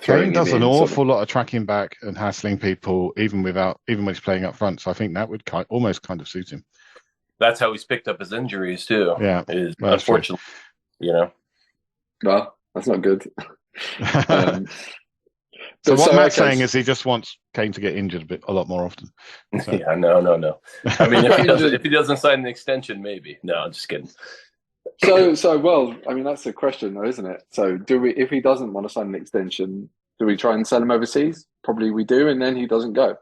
Kane does an awful lot of tracking back and hassling people, even when he's playing up front. So I think that would almost kind of suit him. That's how he's picked up his injuries too. Yeah, unfortunately, Well, that's not good. So what Matt's saying is he just wants Kane to get injured a lot more often. So. Yeah, no. I mean, if he doesn't sign an extension, maybe. No, I'm just kidding. Well, I mean, that's the question, though, isn't it? So, if he doesn't want to sign an extension, do we try and sell him overseas? Probably we do, and then he doesn't go.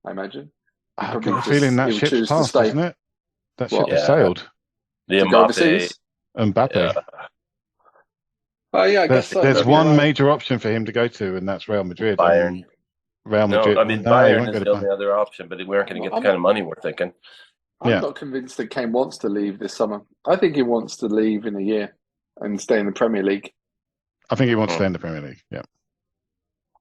I imagine. I've got a feeling that ship's passed, isn't it? That ship has sailed. The Mbappe. Yeah. Oh yeah, I guess so. There's one major option for him to go to, and that's Real Madrid. Bayern. Real Madrid. No, I mean, Bayern is the only other option, but we aren't going to get the kind of money we're thinking. I'm not convinced that Kane wants to leave this summer. I think he wants to leave in a year and stay in the Premier League. I think he wants to stay in the Premier League, yeah.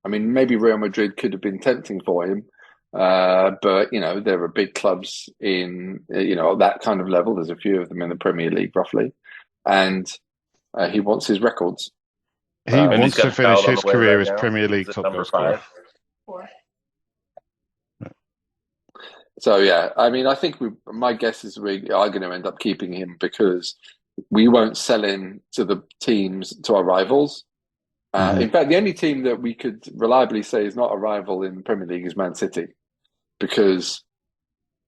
I mean, maybe Real Madrid could have been tempting for him, but there are big clubs in that kind of level. There's a few of them in the Premier League, roughly, and he wants his records. He And he's wants got to a finish child on his the way career right as now. Premier League Is it top number goal scorer. 5? 4. So yeah, I mean, I think my guess is we are going to end up keeping him because we won't sell him to the teams, to our rivals. In fact, the only team that we could reliably say is not a rival in the Premier League is Man City, because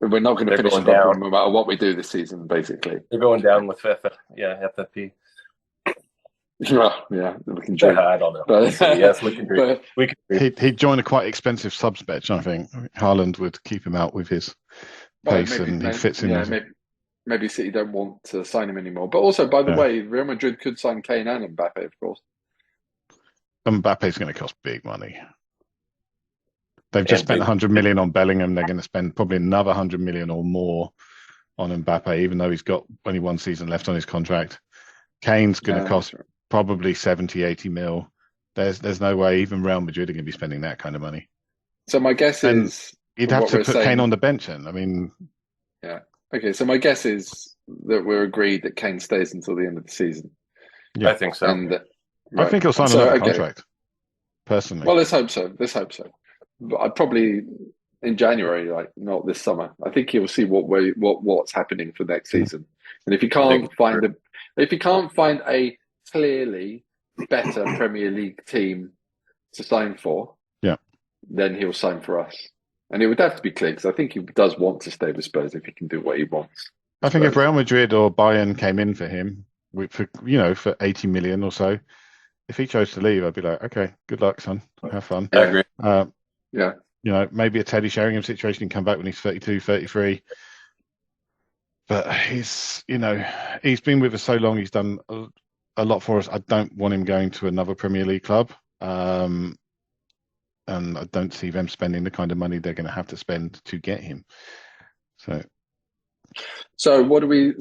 we're not going to finish going above down. them no matter what we do this season, basically. They're going down with FFP. Well, yeah, we can dream. I don't know. But, Yes, we can dream. We can dream. He'd join a quite expensive subs bench, I think. Haaland would keep him out with his pace, and he fits in. Yeah, maybe City don't want to sign him anymore. But also, by the way, Real Madrid could sign Kane and Mbappe, of course. Mbappe's going to cost big money. They've just spent 100 million on Bellingham. They're going to spend probably another 100 million or more on Mbappe, even though he's got only one season left on his contract. Kane's going to cost probably 70, 80 mil. There's no way even Real Madrid are going to be spending that kind of money. So my guess is you'd have to put Kane on the bench then. I mean, yeah. Okay, so my guess is that we're agreed that Kane stays until the end of the season. Yeah. I think so. And I think he'll sign another contract. Personally, well, let's hope so. But I'd probably in January, like not this summer. I think he'll see what's happening for next season. And if he can't find a clearly better Premier League team to sign for, then he'll sign for us. And it would have to be clear, because I think he does want to stay with Spurs if he can do what he wants. I think if Real Madrid or Bayern came in for him, for 80 million or so, if he chose to leave, I'd be like, okay, good luck, son. Have fun. I agree. Maybe a Teddy Sheringham situation, and come back when he's 32, 33. But he's been with us so long. He's done a lot for us. I don't want him going to another Premier League club. And I don't see them spending the kind of money they're going to have to spend to get him. So what do we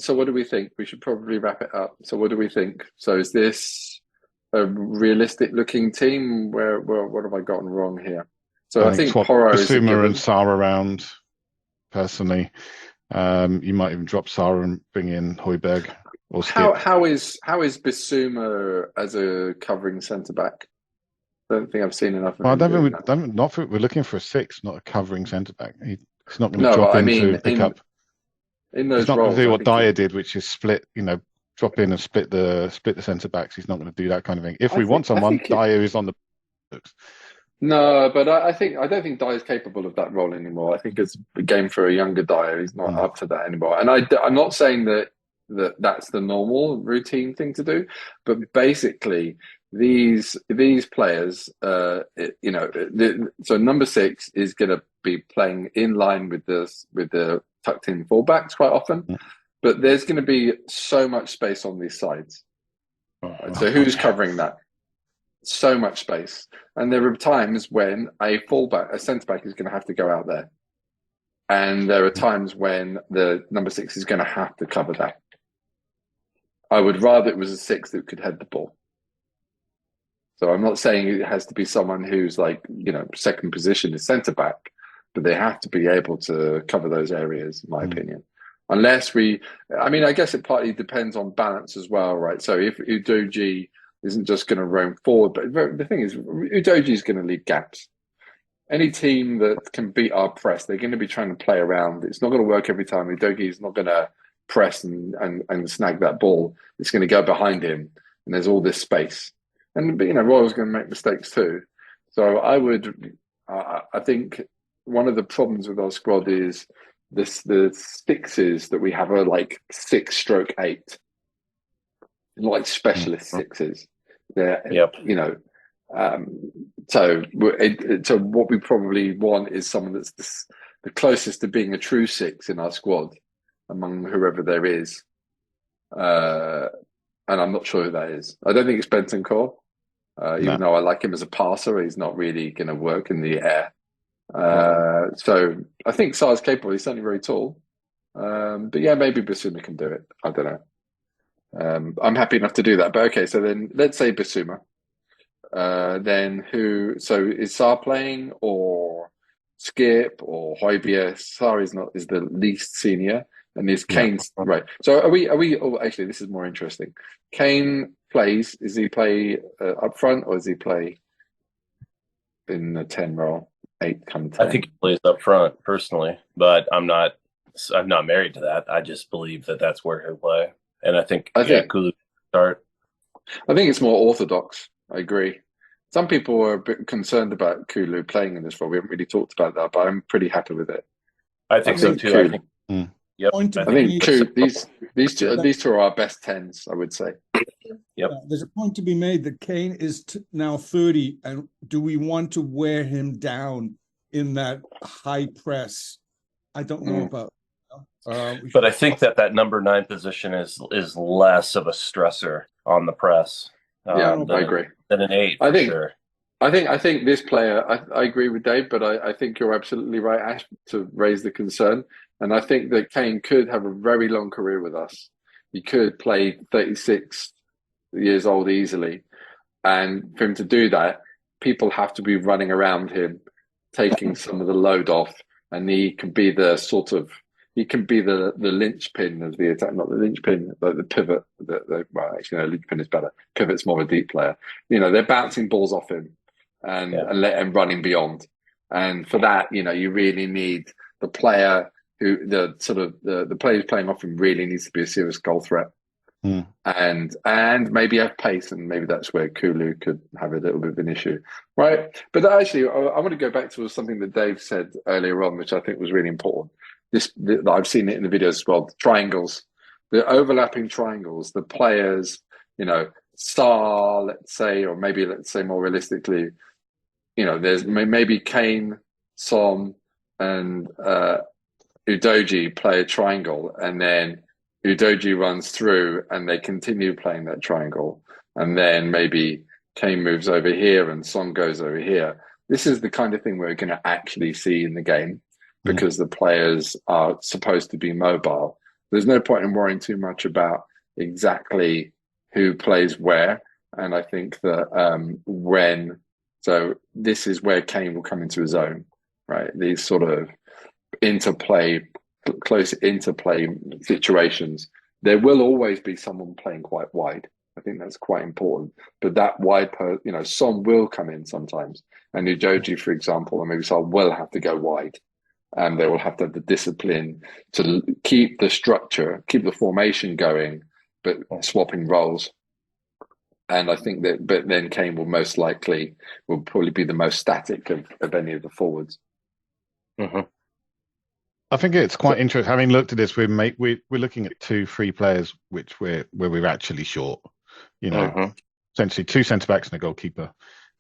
think? We should probably wrap it up. So what do we think? So is this a realistic looking team? Where what have I gotten wrong here? So I think Porro is Basuma and Sarr around. Personally, you might even drop Sarr and bring in Højbjerg or Skip. How is Basuma as a covering centre back? I don't think I've seen enough of him. We're looking for a 6, not a covering centre back. He's not going to drop in to pick up. In those he's not roles, going to do what Dyer did, which is split. Drop in and split the centre backs. He's not going to do that kind of thing. If we want someone, Dyer is on the books. No, but I don't think Dyer's capable of that role anymore. I think it's a game for a younger Dyer. He's not up to that anymore. And I'm not saying that's the normal routine thing to do, but basically these players, so number 6 is going to be playing in line with the tucked in fullbacks quite often, but there's going to be so much space on these sides. So who's covering that? So much space, and there are times when a centre back is going to have to go out there, and there are times when the number 6 is going to have to cover that. I would rather it was a 6 that could head the ball. So I'm not saying it has to be someone who's second position is centre back, but they have to be able to cover those areas, in my opinion. Unless I guess it partly depends on balance as well, right? So if Udogie isn't just going to roam forward, but the thing is, Udogie is going to leave gaps. Any team that can beat our press, they're going to be trying to play around. It's not going to work every time. Udogie is not going to press and snag that ball. It's going to go behind him, and there's all this space. But Royal's going to make mistakes too. So I think one of the problems with our squad is the 6s that we have are like 6/8, like specialist 6s. So what we probably want is someone that's the closest to being a true 6 in our squad among whoever there is. And I'm not sure who that is. I don't think it's Bentancur. Even though I like him as a passer, he's not really going to work in the air. So I think Sarr's capable. He's certainly very tall. But yeah, maybe Basuma can do it. I don't know. I'm happy enough to do that. But okay, so then let's say Basuma. then who? So is Sarr playing or Skip or Højbjerg? Sarr is the least senior, and is Kane right? So are we? Oh, actually, this is more interesting. Kane plays. Does he play up front or does he play in the 10 role? 8 come 10. I think he plays up front personally, but I'm not married to that. I just believe that that's where he'll play, and I think Kulu start. I think it's more orthodox. I agree. Some people are a bit concerned about Kulu playing in this role. We haven't really talked about that, but I'm pretty happy with it. I think so too. I think. Yep. These two are our best 10s, I would say. Yep. There's a point to be made that Kane is now 30, and do we want to wear him down in that high press? I don't know about. But I think that number 9 position is less of a stressor on the press. I agree. Than an 8, sure. I think this player. I agree with Dave, but I think you're absolutely right, Ash, to raise the concern. And I think that Kane could have a very long career with us. He could play 36 years old easily, and for him to do that, people have to be running around him, taking some of the load off, and he can be the linchpin of the attack, not the linchpin, but the pivot. Well, actually, no, linchpin is better. Pivot's more of a deep player. They're bouncing balls off him and let him running beyond. And for that, you really need the player the player playing off him really needs to be a serious goal threat. And maybe have pace, and maybe that's where Kulu could have a little bit of an issue, right? But actually, I want to go back to something that Dave said earlier on, which I think was really important. I've seen it in the videos as well. The triangles, the overlapping triangles, the players, Sarr, let's say, or maybe let's say more realistically, there's maybe Kane, Son, and Udogie play a triangle, and then Udogie runs through and they continue playing that triangle. And then maybe Kane moves over here and Son goes over here. This is the kind of thing we're going to actually see in the game because the players are supposed to be mobile. There's no point in worrying too much about exactly who plays where. And I think that so this is where Kane will come into his own, right? These sort of close interplay situations, there will always be someone playing quite wide. I think that's quite important. But that wide, Son will come in sometimes, and Udogie, for example, or maybe Son will have to go wide, and they will have to have the discipline to keep the structure, keep the formation going, but swapping roles. And I think but then Kane will probably be the most static of any of the forwards. I think it's quite interesting. Having looked at this, we're looking at 2-3 players where we're actually short. Essentially 2 centre backs and a goalkeeper.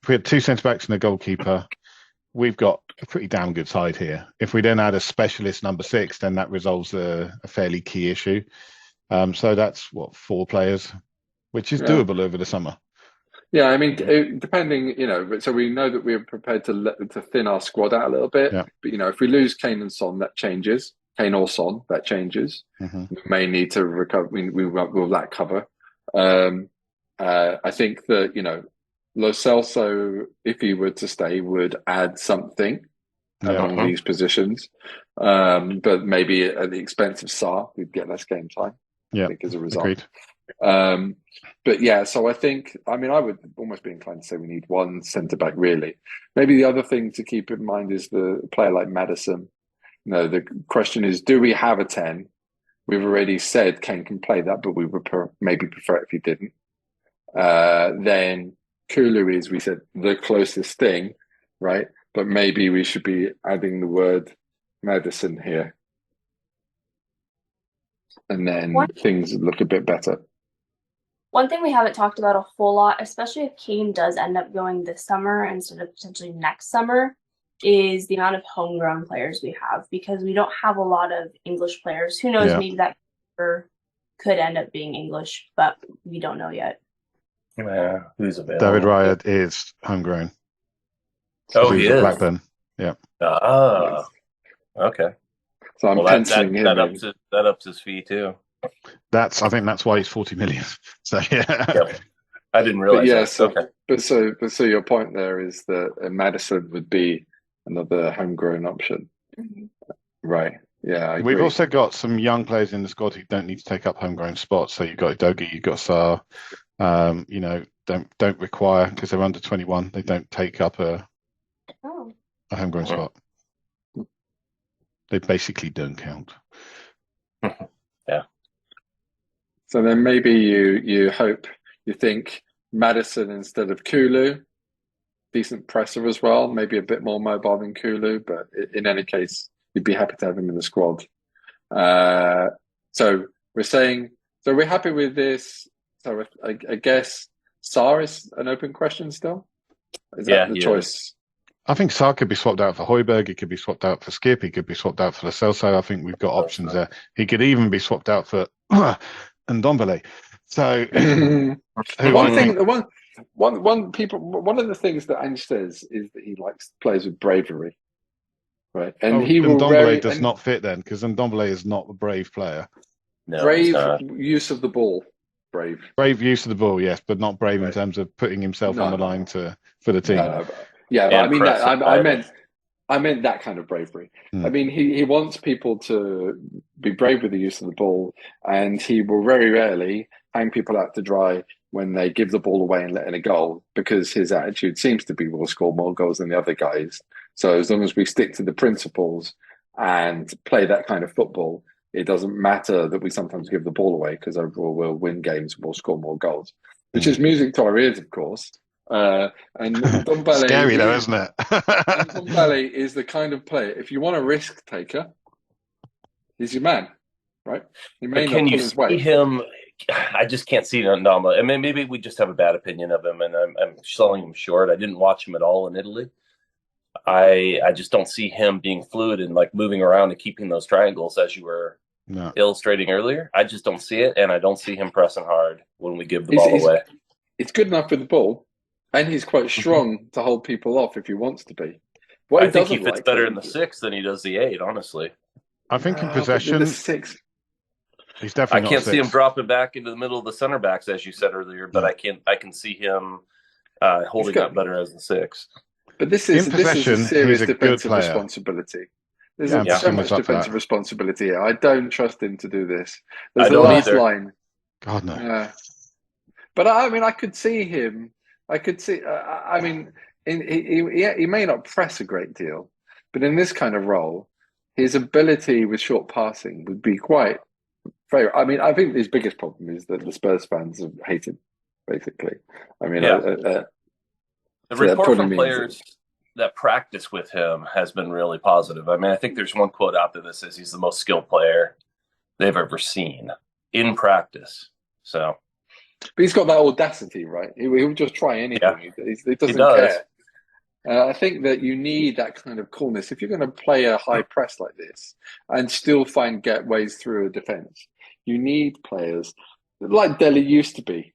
If we had 2 centre backs and a goalkeeper, we've got a pretty damn good side here. If we then add a specialist number 6, then that resolves a fairly key issue. So that's 4 players, which is doable over the summer. Yeah, I mean, depending, so we know that we're prepared to thin our squad out a little bit. Yeah. But, if we lose Kane and Son, that changes. Kane or Son, that changes. We may need to recover. We'll lack cover. I think that, Lo Celso, if he were to stay, would add something along these positions. But maybe at the expense of Sarr, we'd get less game time, I think, as a result. Agreed. But yeah, so I think, I would almost be inclined to say we need 1 centre back, really. Maybe the other thing to keep in mind is the player like Maddison. The question is, do we have a 10? We've already said Kane can play that, but we would maybe prefer it if he didn't. Then Kulu is, we said, the closest thing, right? But maybe we should be adding the word Maddison here. And then things look a bit better. One thing we haven't talked about a whole lot, especially if Kane does end up going this summer instead of potentially next summer, is the amount of homegrown players we have, because we don't have a lot of English players. Who knows, maybe that could end up being English, but we don't know yet. Yeah, who's available? David Raya is homegrown. Oh, he is? Blackburn. Yeah. Okay. So I'm penciling him that ups his fee too. I think that's why he's 40 million. So yeah. I didn't But realize yeah, that. so Okay. so your point there is that Madison would be another homegrown option, right? Yeah, I We've agree. also got some young players in the squad who don't need to take up homegrown spots. So you've got Dogi, you've got Sarr. Don't require, because they're under 21. They don't take up a homegrown spot. They basically don't count. Yeah. So then maybe you think Madison instead of Kulu, decent presser as well, maybe a bit more mobile than Kulu, but in any case, you'd be happy to have him in the squad. So we're happy with this. So I guess Sarr is an open question still. Is that the choice? I think Sarr could be swapped out for Højbjerg. He could be swapped out for Skip. He could be swapped out for Lo Celso. I think we've got options there. He could even be swapped out for Ndombele. So one of the things that Ange says is that he likes players with bravery, right? And Ndombele does not fit then, because Ndombele is not a brave player. No, brave use of the ball. Brave use of the ball, yes, but not brave in terms of putting himself on the line for the team. But I mean I meant that kind of bravery. I mean, he wants people to be brave with the use of the ball, and he will very rarely hang people out to dry when they give the ball away and let in a goal, because his attitude seems to be we'll score more goals than the other guys. So as long as we stick to the principles and play that kind of football, it doesn't matter that we sometimes give the ball away, because overall we'll win games and we'll score more goals, which is music to our ears, of course. And Ndombele, scary though, isn't it? Ndombele is the kind of player, if you want a risk taker, he's your man, right? He may not pull his weight. Him? I just can't see Ndombele. I mean, maybe we just have a bad opinion of him, and I'm selling him short. I didn't watch him at all in Italy. I just don't see him being fluid and like moving around and keeping those triangles as you were illustrating earlier. I just don't see it, and I don't see him pressing hard when we give the ball away. It's good enough with the ball, and he's quite strong to hold people off if he wants to be. I think he fits better in the 6 than he does the 8, honestly. I think in possession, the 6. He's definitely. I can't see him dropping back into the middle of the center backs, as you said earlier, but I can see him holding up better as the 6. But this is a serious defensive responsibility. There's so much defensive responsibility here. I don't trust him to do this. There's the last line. God no. But I mean, I could see him. I could see. I mean, he may not press a great deal, but in this kind of role, his ability with short passing would be quite. I mean, I think his biggest problem is that the Spurs fans have hated, basically. I mean, the report from players that practice with him has been really positive. I mean, I think there's one quote out there that says he's the most skilled player they've ever seen in practice. So, but he's got that audacity, right? He'll just try anything. Yeah. He doesn't care. I think that you need that kind of coolness if you're going to play a high press like this and still get ways through a defense. You need players like Dele used to be,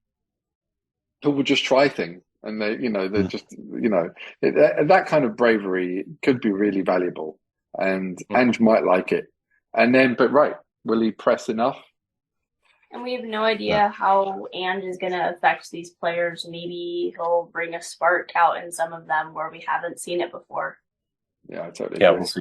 who will just try things, and they're just that kind of bravery could be really valuable, and Ange might like it. And then, will he press enough? And we have no idea how Ange is going to affect these players. Maybe he'll bring a spark out in some of them where we haven't seen it before. Yeah, I totally agree. We'll see.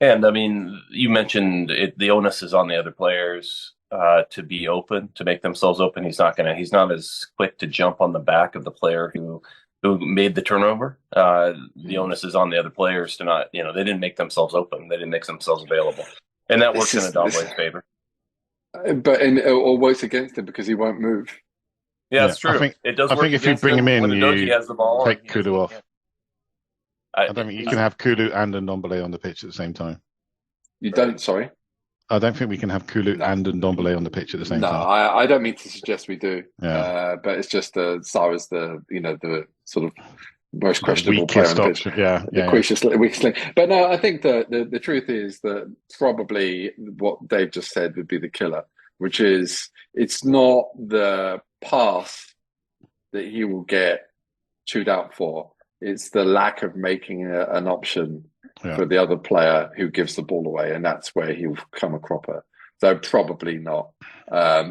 And I mean, you mentioned the onus is on the other players to be open, to make themselves open. He's not as quick to jump on the back of the player who made the turnover. The onus is on the other players to not, they didn't make themselves open. They didn't make themselves available. And that works in Ndombele's favor. But or works against him because he won't move. Yeah, that's true. I think if you bring him in, you has the ball, take Kudu off. I don't think you can have Kudu and Ndombele on the pitch at the same time. You don't, sorry? I don't think we can have Kudu and Ndombele on the pitch at the same time. No, I don't mean to suggest we do. Yeah. But it's just Sarr is the sort of most questionable player on the pitch. The weakest link. But no, I think the truth is that probably what Dave just said would be the killer, which is it's not the pass that he will get chewed out for. It's the lack of making an option for the other player who gives the ball away, and that's where he'll come a cropper. So probably not.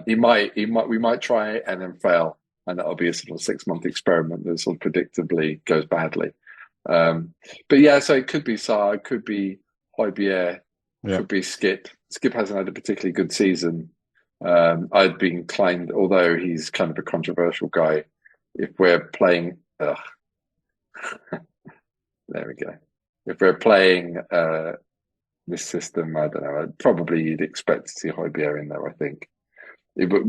We might try it and then fail, and that'll be a sort of 6-month experiment that sort of predictably goes badly. But yeah, so it could be Sarr, it could be Højbjerg, could be Skip. Skip hasn't had a particularly good season. I'd be inclined, although he's kind of a controversial guy, if we're playing, there we go. If we're playing this system, I don't know. Probably you'd expect to see Højbjerg in there. I think,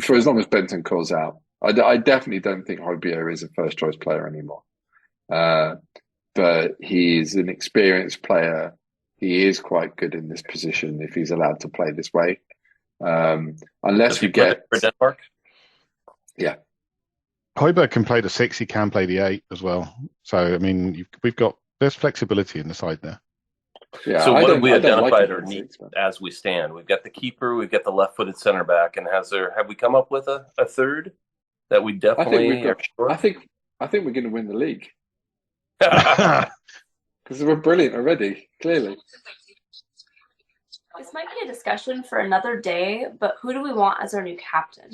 for as long as Benton calls out, I definitely don't think Højbjerg is a first choice player anymore. But he's an experienced player. He is quite good in this position if he's allowed to play this way. Unless we get for Denmark. Yeah. Højbjerg can play the 6, he can play the 8 as well. So I mean, there's flexibility in the side there. Yeah. So what have we identified our needs as we stand? We've got the keeper, we've got the left-footed center back, and have we come up with a third that we definitely are sure? I think we're going to win the league because we're brilliant already. Clearly. This might be a discussion for another day, but who do we want as our new captain?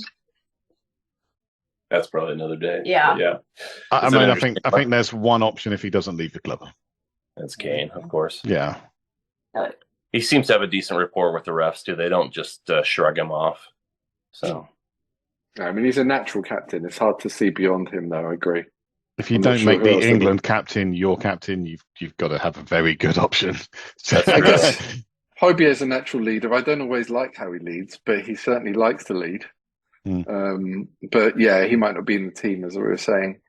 That's probably another day. Yeah. I mean, I think there's one option if he doesn't leave the club. That's Kane, of course. Yeah. He seems to have a decent rapport with the refs too. They don't just shrug him off. So, I mean, he's a natural captain. It's hard to see beyond him, though. I agree. If you don't make the England captain your captain, you've got to have a very good option. I guess Højbjerg is a natural leader. I don't always like how he leads, but he certainly likes to lead. But yeah, he might not be in the team, as we were saying.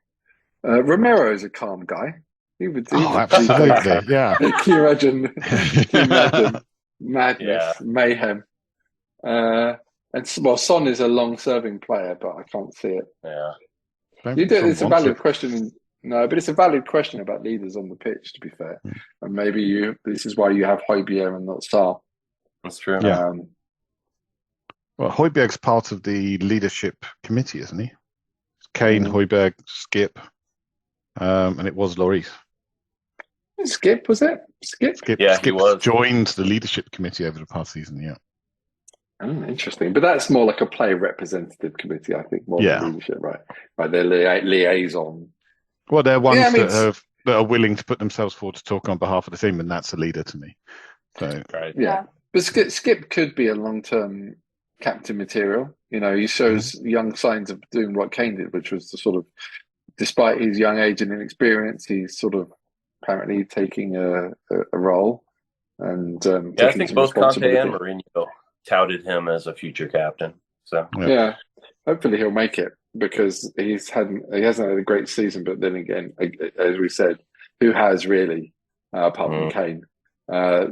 Romero is a calm guy. He would do. Oh, absolutely, yeah. Can you imagine madness, mayhem? And Son is a long-serving player, but I can't see it. Yeah, it's a valid question. No, but it's a valid question about leaders on the pitch. To be fair, and maybe this is why you have Højbjerg and not Sarr. That's true. Yeah. Well, Højbjerg's part of the leadership committee, isn't he? Kane, Højbjerg, Skip, and it was Lloris. Skip, was it? Skip? Yeah, Skip joined the leadership committee over the past season, yeah. Oh, interesting. But that's more like a player representative committee, I think, more than leadership, right? Right, they're liaison. Well, they're ones that are willing to put themselves forward to talk on behalf of the team, and that's a leader to me. So, right. Yeah. But Skip could be a long-term captain material. You know, he shows young signs of doing what Kane did, which was to sort of, despite his young age and inexperience, he's sort of apparently taking a role. And I think both Conte and Mourinho touted him as a future captain. So yeah, hopefully he'll make it, because he hasn't had a great season. But then again, as we said, who has really, apart from Kane?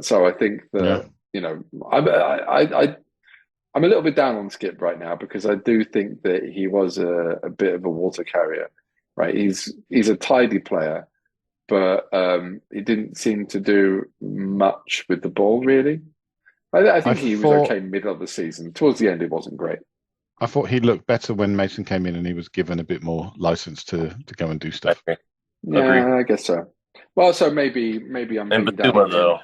So I think that you know, I'm a little bit down on Skip right now, because I do think that he was a bit of a water carrier. Right, he's a tidy player, but he didn't seem to do much with the ball, really. I think he was okay middle of the season. Towards the end, it wasn't great. I thought he looked better when Mason came in and he was given a bit more license to go and do stuff. Yeah, I guess so. Well, so maybe I'm and Basuma, though.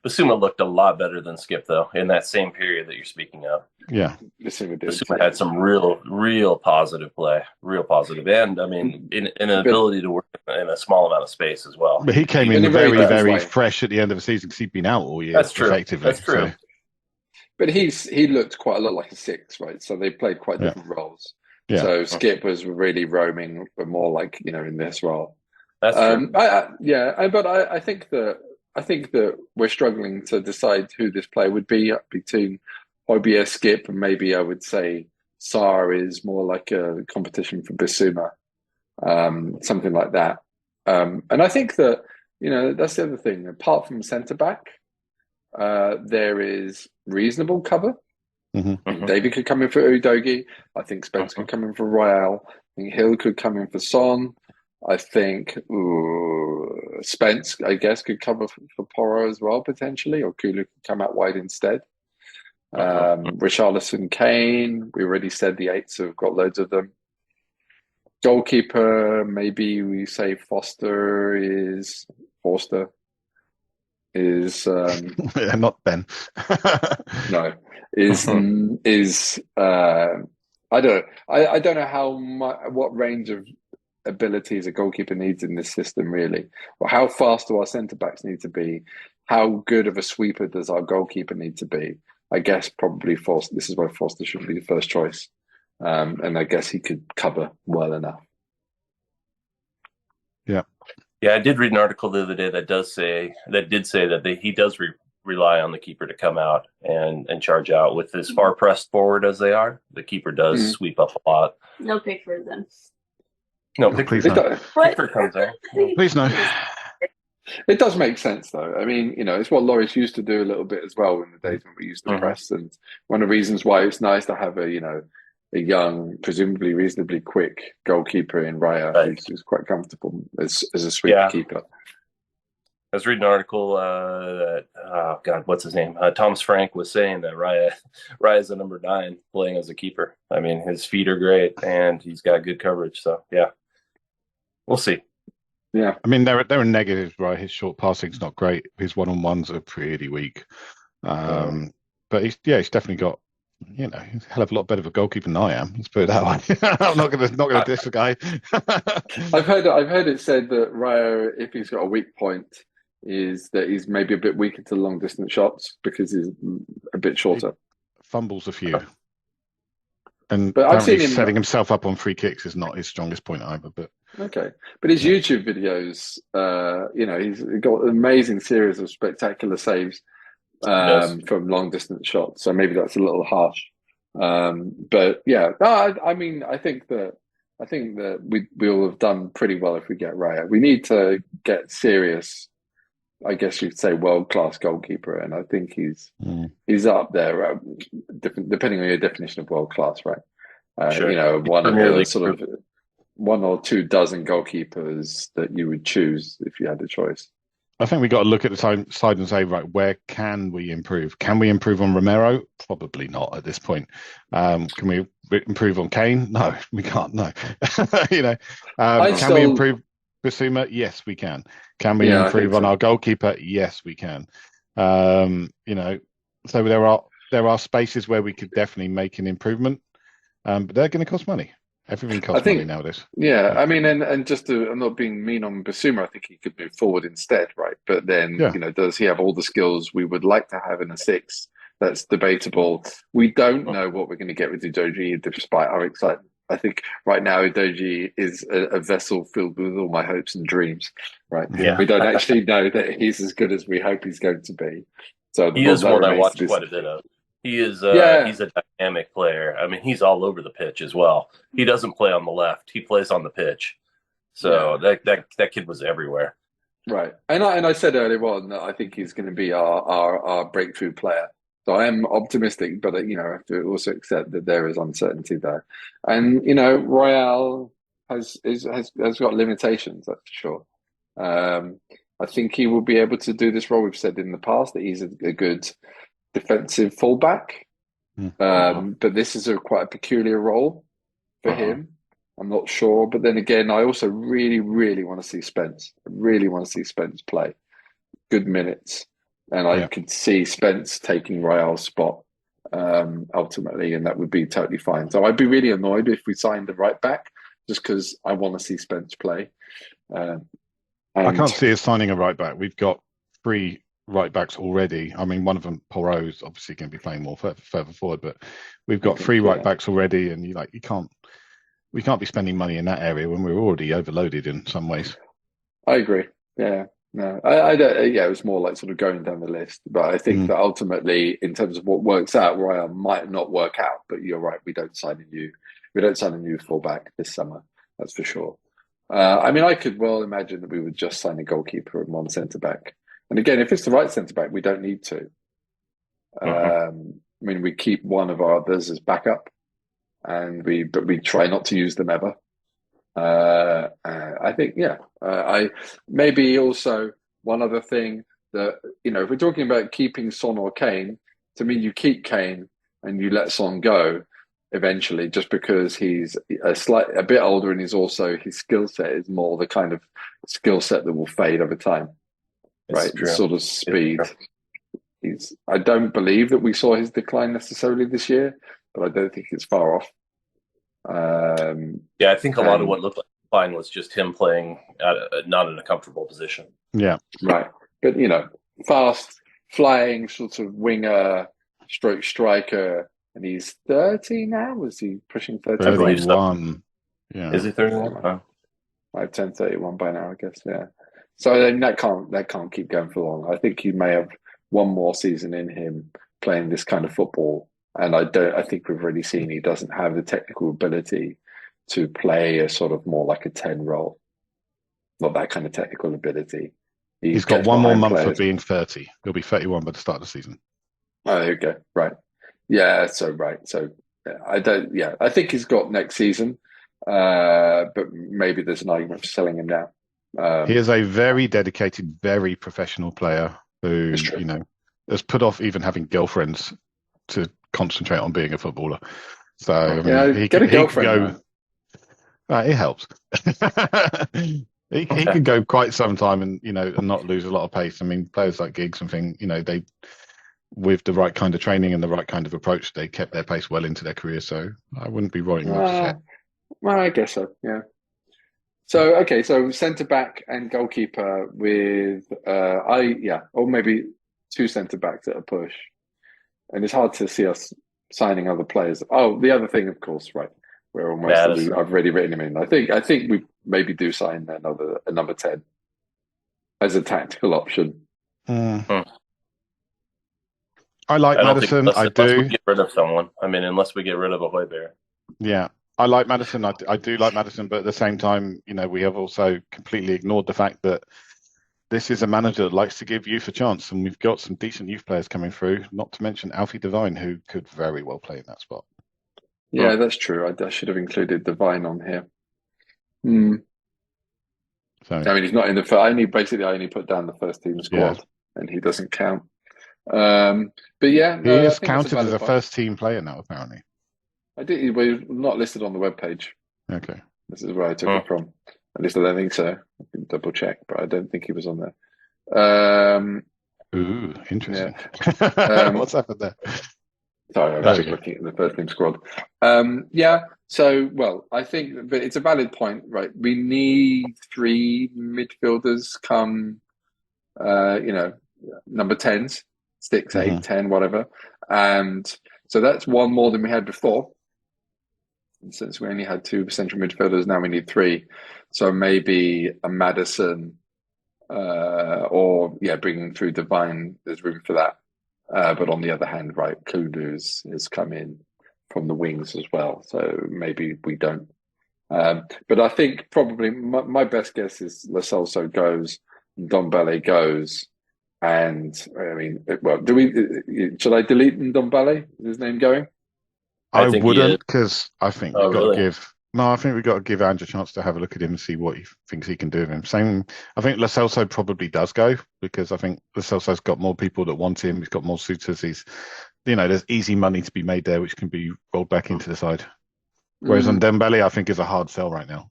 Basuma looked a lot better than Skip, though, in that same period that you're speaking of. Yeah. Basuma had some real positive play, real positive. And, I mean, in an ability to work in a small amount of space as well. But he came in very fresh at the end of the season, because he'd been out all year. That's true. Effectively. That's true. So. But he looked quite a lot like a 6, right? So they played quite different roles. Yeah. So Skip was really roaming, but more like, you know, in this role. That's true. But I think that we're struggling to decide who this player would be between Højbjerg, Skip, and maybe I would say Sarr is more like a competition for Basuma, something like that. And I think that, you know, that's the other thing. Apart from centre back, there is reasonable cover. David could come in for Udogie. I think Spence could come in for Royale. I think Hill could come in for Son. I think Spence, I guess, could cover for Porro as well, potentially, or Kulu could come out wide instead. Richarlison, Kane, we already said the 8s have got loads of them. Goalkeeper, maybe we say Forster is not Ben. No, is I don't know. I don't know what range of abilities a goalkeeper needs in this system, really, or how fast do our centre backs need to be? How good of a sweeper does our goalkeeper need to be? I guess probably Foster. This is why Foster should be the first choice, and I guess he could cover well enough. Yeah. Yeah, I did read an article the other day that did say that he does rely on the keeper to come out and charge out. With as far pressed forward as they are, the keeper does sweep up a lot. No Pickford then. No, please Pickford, Pickford comes there. Please no. It does make sense, though. I mean, it's what Loris used to do a little bit as well in the days when we used to press. And one of the reasons why it's nice to have a young, presumably reasonably quick goalkeeper in Raya who's quite comfortable as a sweeper keeper. I was reading an article that, what's his name? Thomas Frank was saying that Raya is a number 9 playing as a keeper. I mean, his feet are great and he's got good coverage. So, yeah, we'll see. Yeah. I mean, there are negatives, right? His short passing's not great. His one-on-ones are pretty weak. But he's definitely got, he's a hell of a lot better of a goalkeeper than I am. Let's put it that way. I'm not gonna diss the guy. I've heard it said that Raya, if he's got a weak point, is that he's maybe a bit weaker to long distance shots because he's a bit shorter. He fumbles a few. And but I've seen him setting himself up on free kicks is not his strongest point either. But okay, but his YouTube videos, he's got an amazing series of spectacular saves from long distance shots. So maybe that's a little harsh. But yeah, I mean, I think that we'll have done pretty well if we get Raya. We need to get serious. I guess you'd say world-class goalkeeper, and I think he's up there, depending on your definition of world-class, right? Sure. One of the sort of 1 or 2 dozen goalkeepers that you would choose if you had a choice. I think we got to look at the side and say, right, where can we improve? Can we improve on Romero? Probably not at this point. Can we improve on Kane? No, we can't. No. Can we improve Basuma? Yes, we can. Can we improve on our goalkeeper? Yes, we can. So there are spaces where we could definitely make an improvement, but they're going to cost money. Everything costs money nowadays. Yeah, I mean, and just I'm not being mean on Basuma. I think he could move forward instead, right? But then, does he have all the skills we would like to have in a 6? That's debatable. We don't know what we're going to get with Udogie, despite our excitement. I think right now Udogie is a vessel filled with all my hopes and dreams, right? Yeah. We don't actually know that he's as good as we hope he's going to be. So he is one I watched quite a bit of. He is he's a dynamic player. I mean, he's all over the pitch as well. He doesn't play on the left. He plays on the pitch. So that kid was everywhere. Right. And I said earlier on that I think he's going to be our breakthrough player. So I am optimistic, but I have to also accept that there is uncertainty there. And Royale has got limitations, that's for sure. I think he will be able to do this role. We've said in the past that he's a good defensive fullback, but this is quite a peculiar role for him. I'm not sure, but then again, I also really, really want to see Spence. I really want to see Spence play good minutes. And I could see Spence taking Royale's spot ultimately, and that would be totally fine. So I'd be really annoyed if we signed the right back, just because I want to see Spence play. I can't see us signing a right back. We've got 3 right backs already. I mean, one of them, Porro, is obviously going to be playing more further forward, but we've got 3 right backs already, and we can't be spending money in that area when we're already overloaded in some ways. I agree. Yeah. No, I don't. Yeah, it was more like sort of going down the list, but I think that ultimately, in terms of what works out, Royale might not work out. But you're right, we don't sign a new fullback this summer. That's for sure. I mean, I could well imagine that we would just sign a goalkeeper and 1 centre back. And again, if it's the right centre back, we don't need to. I mean, we keep one of our others as backup, but we try not to use them ever. I think, I maybe also one other thing that, if we're talking about keeping Son or Kane, to me, you keep Kane and you let Son go eventually, just because he's a bit older, and his skill set is more the kind of skill set that will fade over time, right? The sort of speed. I don't believe that we saw his decline necessarily this year, but I don't think it's far off. Yeah, I think a lot of what looked like fine was just him playing not in a comfortable position. Yeah. Right. But, fast, flying sort of winger, stroke striker, and he's 30 now? Was he pushing 30? 31. Yeah. Is he 31? Oh. I've turned 31 by now, I guess, yeah. So then that can't keep going for long. I think he may have one more season in him playing this kind of football. And I think we've already seen he doesn't have the technical ability to play a sort of more like a 10 role. Not that kind of technical ability. He's got one more month for being 30. He'll be 31 by the start of the season. Oh, there you go. Right. Yeah, so right. So I think he's got next season. But maybe there's an argument for selling him now. He is a very dedicated, very professional player who, has put off even having girlfriends to concentrate on being a footballer. So I mean, he get a He girlfriend. it helps. He can go quite some time and and not lose a lot of pace. I mean, players like Giggs and things, they with the right kind of training and the right kind of approach, they kept their pace well into their career. So I wouldn't be writing him off his head. Well, I guess so. Yeah. So okay, so centre back and goalkeeper with or maybe two centre backs at a push, and it's hard to see us signing other players. Oh, the other thing, of course, right? We're almost. I've already written him in. I think we maybe do sign a number 10 as a tactical option. I like Maddison. I do. Unless we get rid of someone. I mean, unless we get rid of a Højbjerg. Yeah. I like Maddison. I do like Maddison, but at the same time, we have also completely ignored the fact that this is a manager that likes to give youth a chance, and we've got some decent youth players coming through. Not to mention Alfie Devine, who could very well play in that spot. Yeah, that's true. I should have included Devine on here. So I mean, he's not in the. I only put down the first team squad, and he doesn't count. But yeah, he is counted as a first team player now, apparently. I did. We're not listed on the webpage. Okay. This is where I took it from. At least I don't think so. I can double check, but I don't think he was on there. Ooh, interesting. Yeah. What's happened there? Sorry, I was just looking at the first team squad. So, I think but it's a valid point, right? We need 3 midfielders come, number 10s, 6, 8, 10, whatever. And so that's one more than we had before. And since we only had 2 central midfielders, now we need 3. So maybe a Maddison bringing through Devine, there's room for that. But on the other hand, right, Kudus has come in from the wings as well. So maybe we don't. But I think probably my best guess is Lo Celso goes, Ndombele goes. And I mean, should I delete Ndombele? Is his name going? I wouldn't, because I think we've got to give. No, I think we've got to give Ange a chance to have a look at him and see what he thinks he can do with him. I think Lo Celso probably does go, because I think Lo Celso's got more people that want him. He's got more suitors. There's easy money to be made there, which can be rolled back into the side. Whereas on Dembele, I think is a hard sell right now.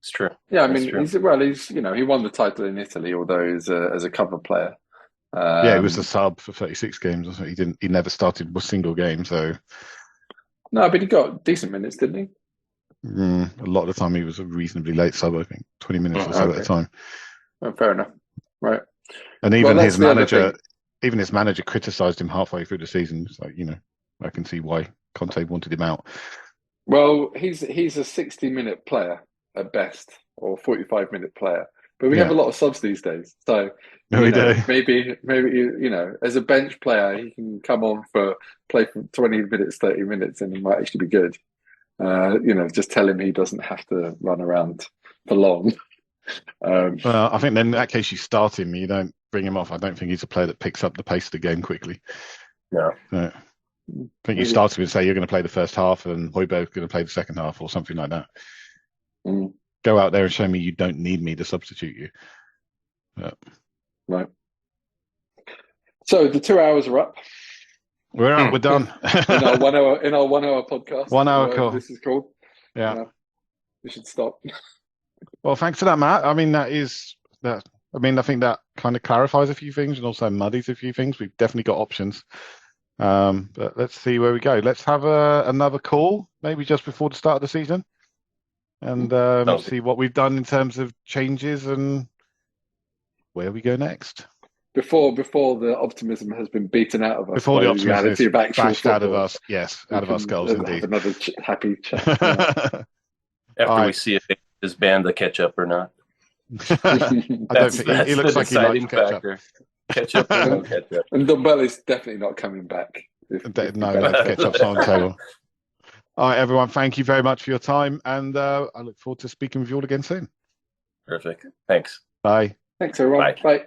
It's true. Yeah, I mean, he's he won the title in Italy, although as a cover player. He was a sub for 36 games. He never started a single game. So no, but he got decent minutes, didn't he? A lot of the time he was a reasonably late sub. I think 20 minutes or so at the time. Oh, fair enough. Right. And even his manager criticised him halfway through the season. So I can see why Conte wanted him out. Well, he's a 60-minute player at best, or 45-minute player. But we have a lot of subs these days. So maybe as a bench player, he can come on play for 20 minutes, 30 minutes, and he might actually be good. Just tell him he doesn't have to run around for long. Well, I think then in that case you start him, you don't bring him off. I don't think he's a player that picks up the pace of the game quickly. No. I think you start him and say you're going to play the first half and Højbjerg's going to play the second half or something like that. Go out there and show me you don't need me to substitute you. Right. So the 2 hours are up. We're out. We're done. in our 1 hour podcast. 1 hour call. This is called. Yeah. We should stop. Well, thanks for that, Matt. I mean, I think that kind of clarifies a few things and also muddies a few things. We've definitely got options. But let's see where we go. Let's have another call, maybe just before the start of the season, and see what we've done in terms of changes and where we go next. Before the optimism has been beaten out of us. Before the by optimism reality is of actual bashed out of football, us. Yes, we out of our can skulls, have indeed. another happy chat. After we see if he is banned the ketchup or not. I don't think he looks the like he likes deciding ketchup. factor. Ketchup or no ketchup. And Dombelli's definitely not coming back. No, ketchup's not on the table. All right, everyone, thank you very much for your time, and I look forward to speaking with you all again soon. Perfect. Thanks. Bye. Thanks, everyone. Bye. Bye.